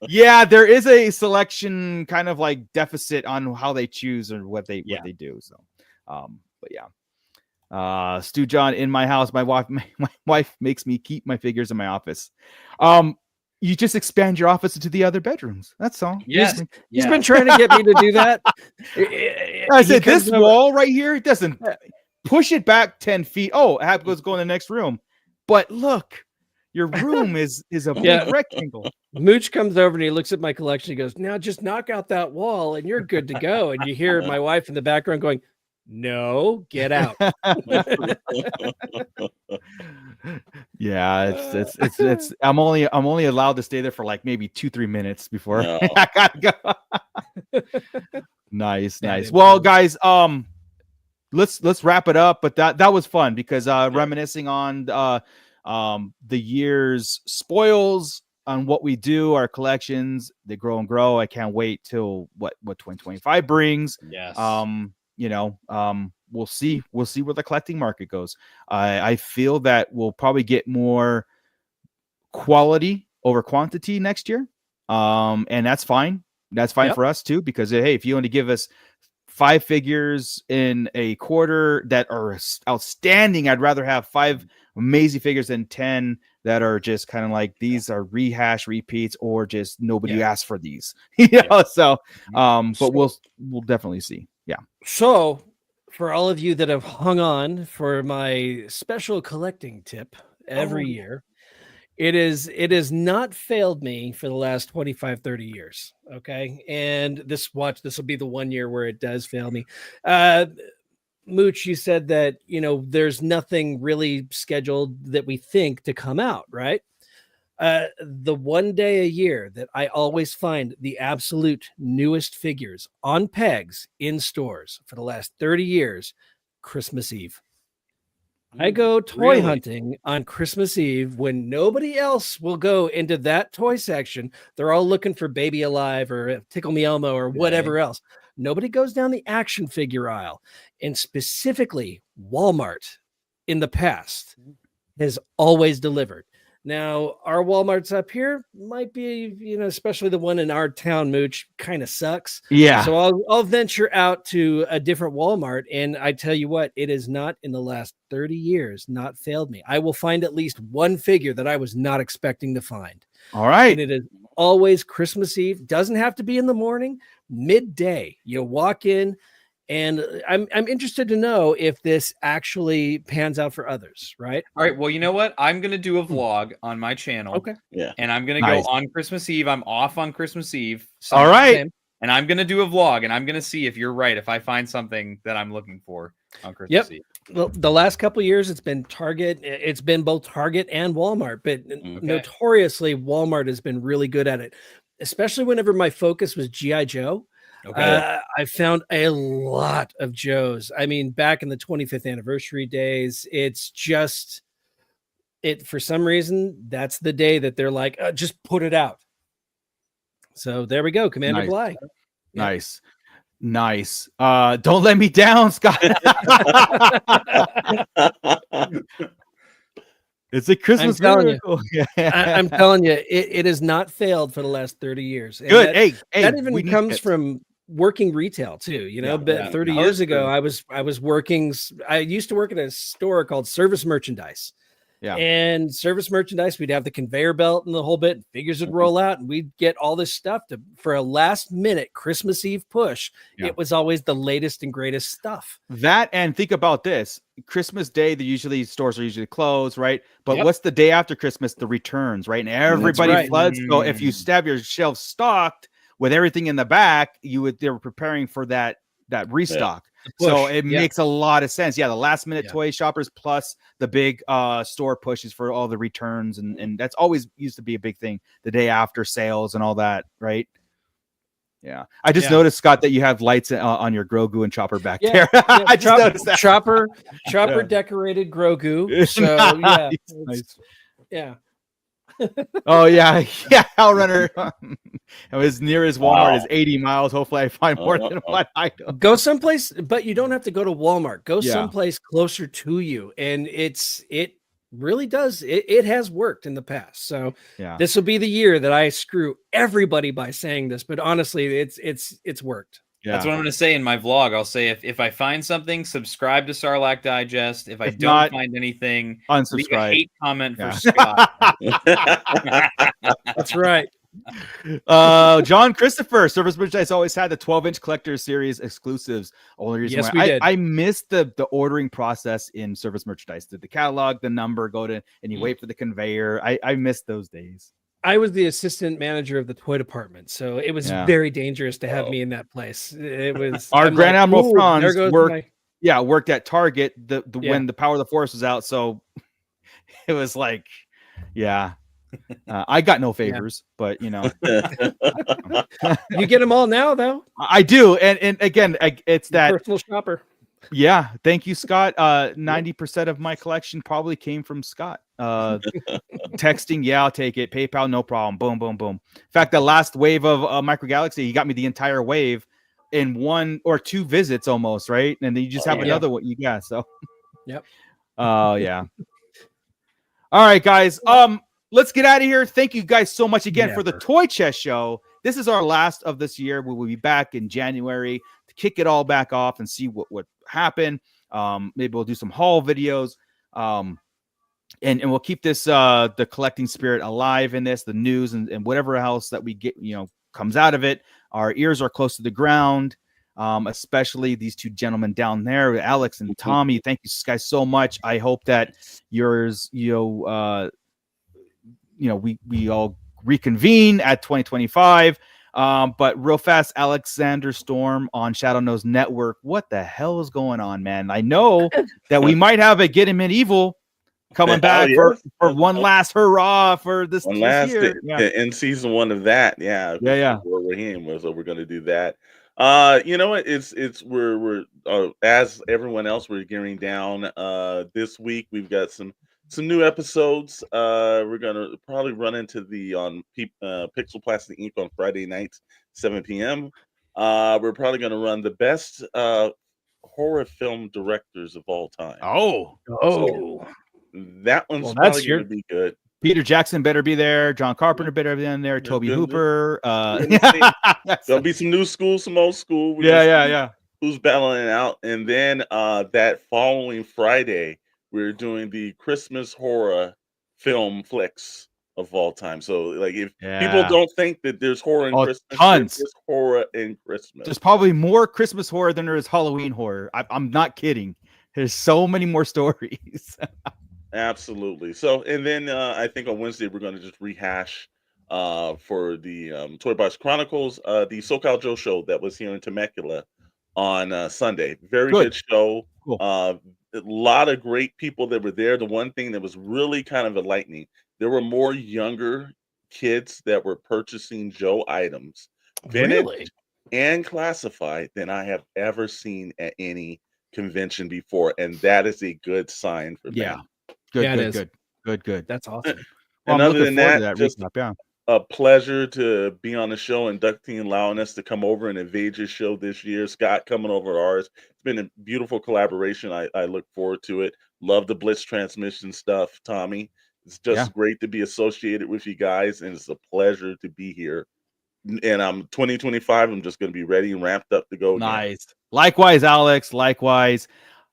Yeah, there is a selection kind of like deficit on how they choose or what they do. So but yeah. Stu John, in my house, my wife makes me keep my figures in my office. You just expand your office into the other bedrooms. That's all. Yes. He's been trying to get me to do that. I said, this wall right here, it doesn't push it back 10 feet. Oh, I have to go in the next room. But look, your room is a big rectangle. Mooch comes over and he looks at my collection. He goes, now just knock out that wall and you're good to go. And you hear my wife in the background going, no, get out. Yeah, it's I'm only allowed to stay there for like maybe 2-3 minutes before I gotta go. Nice. Well, guys, let's wrap it up. But that was fun because reminiscing on the year's spoils, on what we do, our collections, they grow and grow. I can't wait till what 2025 brings. Yes. We'll see where the collecting market goes. I feel that we'll probably get more quality over quantity next year. And that's fine. That's fine for us too, because hey, if you want to give us 5 figures in a quarter that are outstanding, I'd rather have 5 amazing figures than 10 that are just kind of like, these are rehash repeats or just nobody asked for these. So but we'll definitely see. Yeah. So for all of you that have hung on for my special collecting tip every year, it has not failed me for the last 25, 30 years. Okay. And this will be the 1 year where it does fail me. Mooch, you said that, there's nothing really scheduled that we think to come out, right? The one day a year that I always find the absolute newest figures on pegs in stores for the last 30 years, Christmas Eve. I go toy hunting on Christmas Eve when nobody else will go into that toy section. They're all looking for Baby Alive or Tickle Me Elmo or whatever else. Nobody goes down the action figure aisle. And specifically, Walmart in the past has always delivered. Now, our Walmarts up here might be, especially the one in our town, Mooch, kind of sucks. Yeah. So I'll venture out to a different Walmart, and I tell you what, it is not in the last 30 years not failed me. I will find at least one figure that I was not expecting to find. All right. And it is always Christmas Eve. Doesn't have to be in the morning, midday. You walk in. And I'm interested to know if this actually pans out for others, right? All right. Well, you know what? I'm going to do a vlog on my channel. Okay. Yeah. And I'm going to go on Christmas Eve. I'm off on Christmas Eve. All right. And I'm going to do a vlog, and I'm going to see if you're right, if I find something that I'm looking for on Christmas Eve. Well, the last couple of years, it's been Target. It's been both Target and Walmart, but notoriously, Walmart has been really good at it, especially whenever my focus was G.I. Joe. Okay. I found a lot of Joes. I mean, back in the 25th anniversary days, it's just for some reason, that's the day that they're like, just put it out. So there we go. Commander Bly. Nice. Don't let me down, Scott. It's a Christmas miracle. I'm telling you, it has not failed for the last 30 years. And good. That even comes from working retail too, but 30 years ago, I was working. I used to work at a store called Service Merchandise. Yeah. And Service Merchandise, we'd have the conveyor belt and the whole bit. Figures would roll out, and we'd get all this stuff for a last minute Christmas Eve push. Yeah. It was always the latest and greatest stuff. That, and think about this: Christmas Day, stores are usually closed, right? But what's the day after Christmas? The returns, right? And everybody floods. So if you have your shelves stocked with everything in the back, they were preparing for that restock. So it makes a lot of sense. Yeah, the last minute toy shoppers plus the big store pushes for all the returns, and that's always used to be a big thing. The day after sales and all that, right? Yeah, I just noticed, Scott, that you have lights on your Grogu and Chopper back there. Yeah, I just noticed that. Chopper decorated Grogu. So Nice. Yeah. Oh yeah, Hellrunner. As near as Walmart is 80 miles. Hopefully, I find more than what I do. Go someplace, but you don't have to go to Walmart. Go someplace closer to you, and it really does. It has worked in the past. So this will be the year that I screw everybody by saying this, but honestly, it's worked. Yeah. That's what I'm going to say in my vlog. I'll say if I find something, subscribe to Sarlacc Digest. If I don't find anything, unsubscribe. Leave a hate comment for Scott. That's right. John Christopher, Service Merchandise always had the 12-inch collector series exclusives. Only reason Yes, why we did. I missed the ordering process in Service Merchandise. Did the catalog, the number, go to, and you wait for the conveyor. I missed those days. I was the assistant manager of the toy department, so it was very dangerous to have me in that place. It was our Grand Admiral Franz worked at Target when the Power of the Force was out, so it was like, I got no favors, but you know, you get them all now, though. I do, and again, it's that personal shopper. Yeah, thank you, Scott. 90% of my collection probably came from Scott. Texting, I'll take it. PayPal, no problem. Boom, boom, boom. In fact, the last wave of Micro Galaxy, he got me the entire wave in 1 or 2 visits almost, right? And then you just have another one. So, yeah. All right, guys. Let's get out of here. Thank you guys so much again for the Toy Chest Show. This is our last of this year. We will be back in January to kick it all back off and see what happened. Maybe we'll do some haul videos. And we'll keep this the collecting spirit alive in this, the news and whatever else that we get, comes out of it. Our ears are close to the ground, especially these 2 gentlemen down there, Alex and Tommy. Thank you guys so much. I hope that yours, we all reconvene at 2025. But real fast, Alexander Storm on Shadow Nose Network. What the hell is going on, man? I know that we might have a Get Him Medieval coming back for one last hurrah for this year. To end season 1 of that. Yeah. We're here, so we're going to do that. You know what? We're as everyone else, we're gearing down. This week we've got some new episodes. We're gonna probably run into on Pixel Plastic Inc. on Friday nights, 7 p.m. We're probably gonna run the best horror film directors of all time. So that one's probably gonna be good. Peter Jackson better be there. John Carpenter better be in there. Toby Hooper. There'll be some new school, some old school. Who's battling it out, and then that following Friday, we're doing the Christmas horror film flicks of all time. So, like, if people don't think that there's horror in Christmas, there's horror in Christmas. There's probably more Christmas horror than there is Halloween horror. I'm not kidding. There's so many more stories. Absolutely. So, and then I think on Wednesday we're going to just rehash for the Toy Box Chronicles, the SoCal Joe show that was here in Temecula on Sunday. Very good show. Cool. A lot of great people that were there. The one thing that was really kind of enlightening, there were more younger kids that were purchasing Joe items, vintage and classified, than I have ever seen at any convention before, and that is a good sign for me. Good. That's awesome. And other than that, just a pleasure to be on the show, inducting and allowing us to come over and invade your show this year. Scott coming over to ours. It's been a beautiful collaboration. I look forward to it. Love the Blitz transmission stuff, Tommy. It's just great to be associated with you guys, and it's a pleasure to be here. And I'm 2025. I'm just going to be ready and ramped up to go. Nice. Again. Likewise, Alex. Likewise.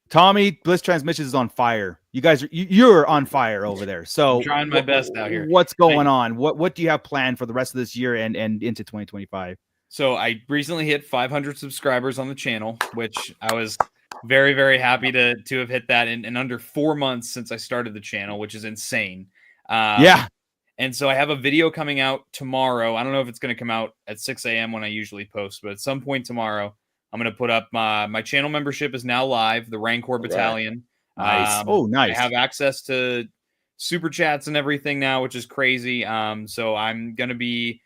Tommy, Bliss Transmissions is on fire. You guys you're on fire over there. So I'm trying my best out here. What's going on? What do you have planned for the rest of this year and into 2025? So I recently hit 500 subscribers on the channel, which I was very, very happy to have hit that in under 4 months since I started the channel, which is insane. And so I have a video coming out tomorrow. I don't know if it's going to come out at 6 a.m. when I usually post, but at some point tomorrow, I'm going to put up my channel membership is now live, the Rancor Battalion. Nice. Nice. I have access to super chats and everything now, which is crazy. So I'm going to be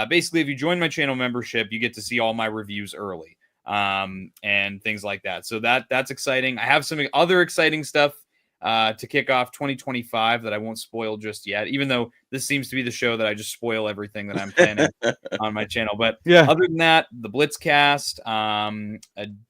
basically, if you join my channel membership, you get to see all my reviews early, and things like that. So that's exciting. I have some other exciting stuff to kick off 2025 that I won't spoil just yet, even though this seems to be the show that I just spoil everything that I'm planning on my channel. But other than that, the Blitzcast,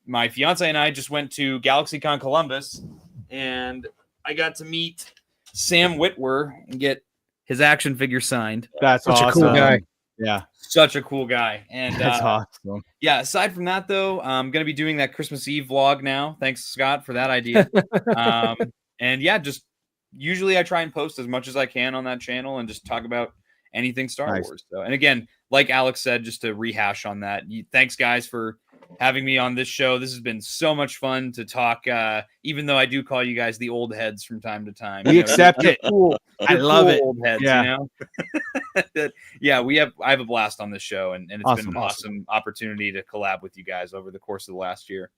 my fiance and I just went to GalaxyCon Columbus, and I got to meet Sam Witwer and get his action figure signed. That's such awesome. a cool guy. Yeah, such a cool guy. And that's awesome. Yeah, aside from that, though, I'm going to be doing that Christmas Eve vlog now. Thanks, Scott, for that idea. And yeah, just usually I try and post as much as I can on that channel and just talk about anything Star Wars. So, and again, like Alex said, just to rehash on that, thanks guys for having me on this show. This has been so much fun to talk, even though I do call you guys the old heads from time to time. We accept it. Cool. I love it. Old heads, you know? Yeah, I have a blast on this show, and it's been an awesome opportunity to collab with you guys over the course of the last year.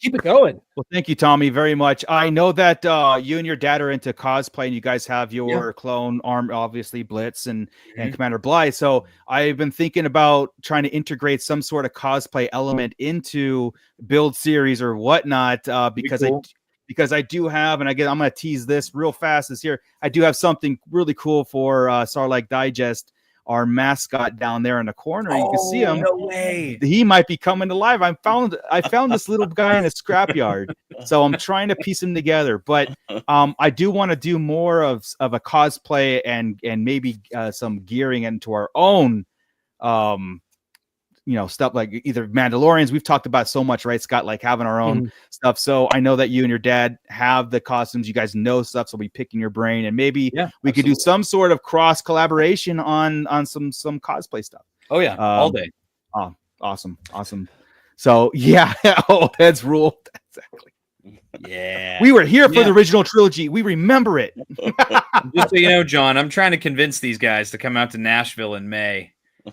Keep it going. Well, thank you, Tommy, very much. I know that you and your dad are into cosplay, and you guys have your clone arm, obviously Blitz and Commander Blythe. So I've been thinking about trying to integrate some sort of cosplay element into build series or whatnot, because I do have, and again, I'm going to tease this real fast this year. I do have something really cool for Sarlacc Digest. Our mascot down there in the corner. You can see him. No way. He might be coming to life. I found this little guy in a scrapyard. So I'm trying to piece him together. But I do want to do more of a cosplay and maybe some gearing into our own stuff like either Mandalorians. We've talked about so much, right, Scott? Like having our own stuff. So I know that you and your dad have the costumes. You guys know stuff, so we'll be picking your brain, and maybe we could do some sort of cross collaboration on some cosplay stuff. Oh yeah, all day. Oh, awesome. So yeah, old heads rule. Exactly. Yeah, we were here for the original trilogy. We remember it. Just so you know, John, I'm trying to convince these guys to come out to Nashville in May.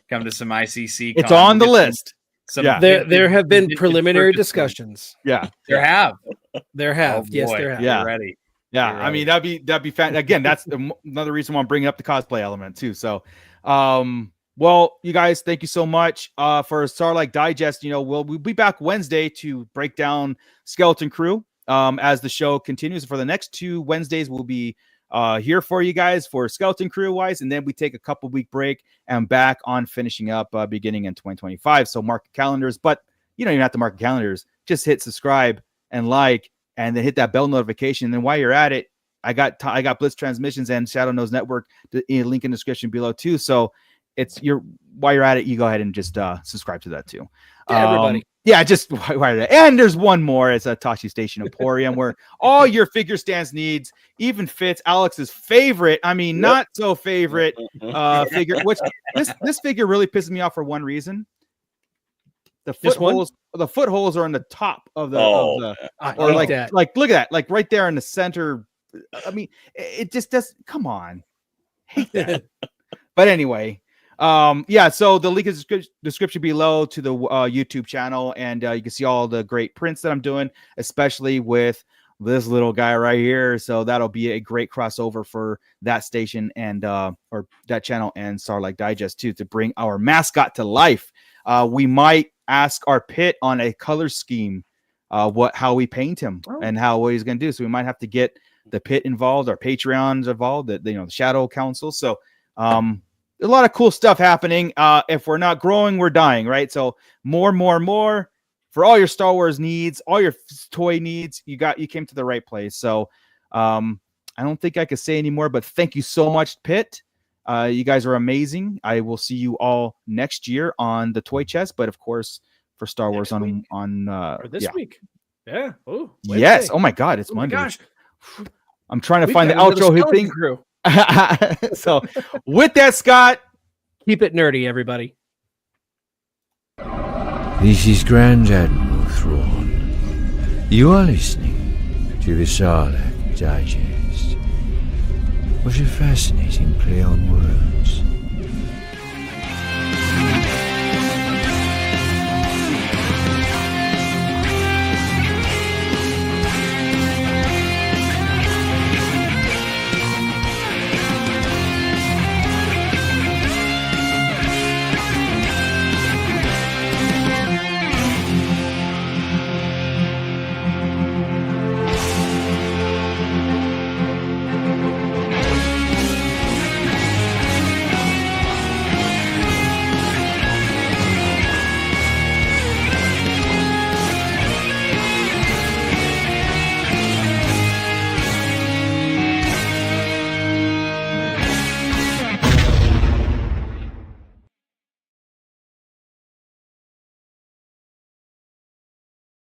Come to some ICC. It's on the list. There have been preliminary discussions. Yeah, there have. Oh, Yes, there have. Yeah, ready. Yeah, I mean that'd be fan. Again, that's another reason why I'm bringing up the cosplay element too. So, well, you guys, thank you so much for Sarlacc Digest. We'll be back Wednesday to break down Skeleton Crew as the show continues. For the next 2 Wednesdays, we'll be here for you guys for Skeleton Crew wise, and then we take a couple week break and back on finishing up beginning in 2025. So mark calendars, but you don't even have to mark calendars. Just hit subscribe and like, and then hit that bell notification. And then while you're at it, I got Blitz Transmissions and Shadow Nose Network, link in the description below too. So while you're at it, you go ahead and just subscribe to that too. Everybody. Yeah, just and there's one more. It's a Tashi Station Emporium where all your figure stands needs even fits Alex's favorite. I mean, not so favorite figure. Which this figure really pisses me off for one reason. The footholes are on the top of the. Look at that, like right there in the center. I mean, it just does. Come on, hate that. But anyway. So the link is description below to the YouTube channel, and you can see all the great prints that I'm doing, especially with this little guy right here. So that'll be a great crossover for that station and or that channel and Sarlacc Digest too, to bring our mascot to life. We might ask our pit on a color scheme, how we paint him and what he's going to do. So we might have to get the pit involved, our Patreons involved, the Shadow Council. So a lot of cool stuff happening. If we're not growing, we're dying, right? So more for all your Star Wars needs, all your toy needs. You came to the right place. So I don't think I could say anymore, but thank you so much, Pitt. You guys are amazing. I will see you all next year on the toy chest, but of course for Star Wars or this week. Yeah. Oh, yes. Oh my God, it's Monday. Gosh. I'm trying to find the outro thing. Crew. So with that, Scott, keep it nerdy, everybody. This is Grand Admiral Thrawn. You are listening to the Sarlacc Digest. What a fascinating play on words.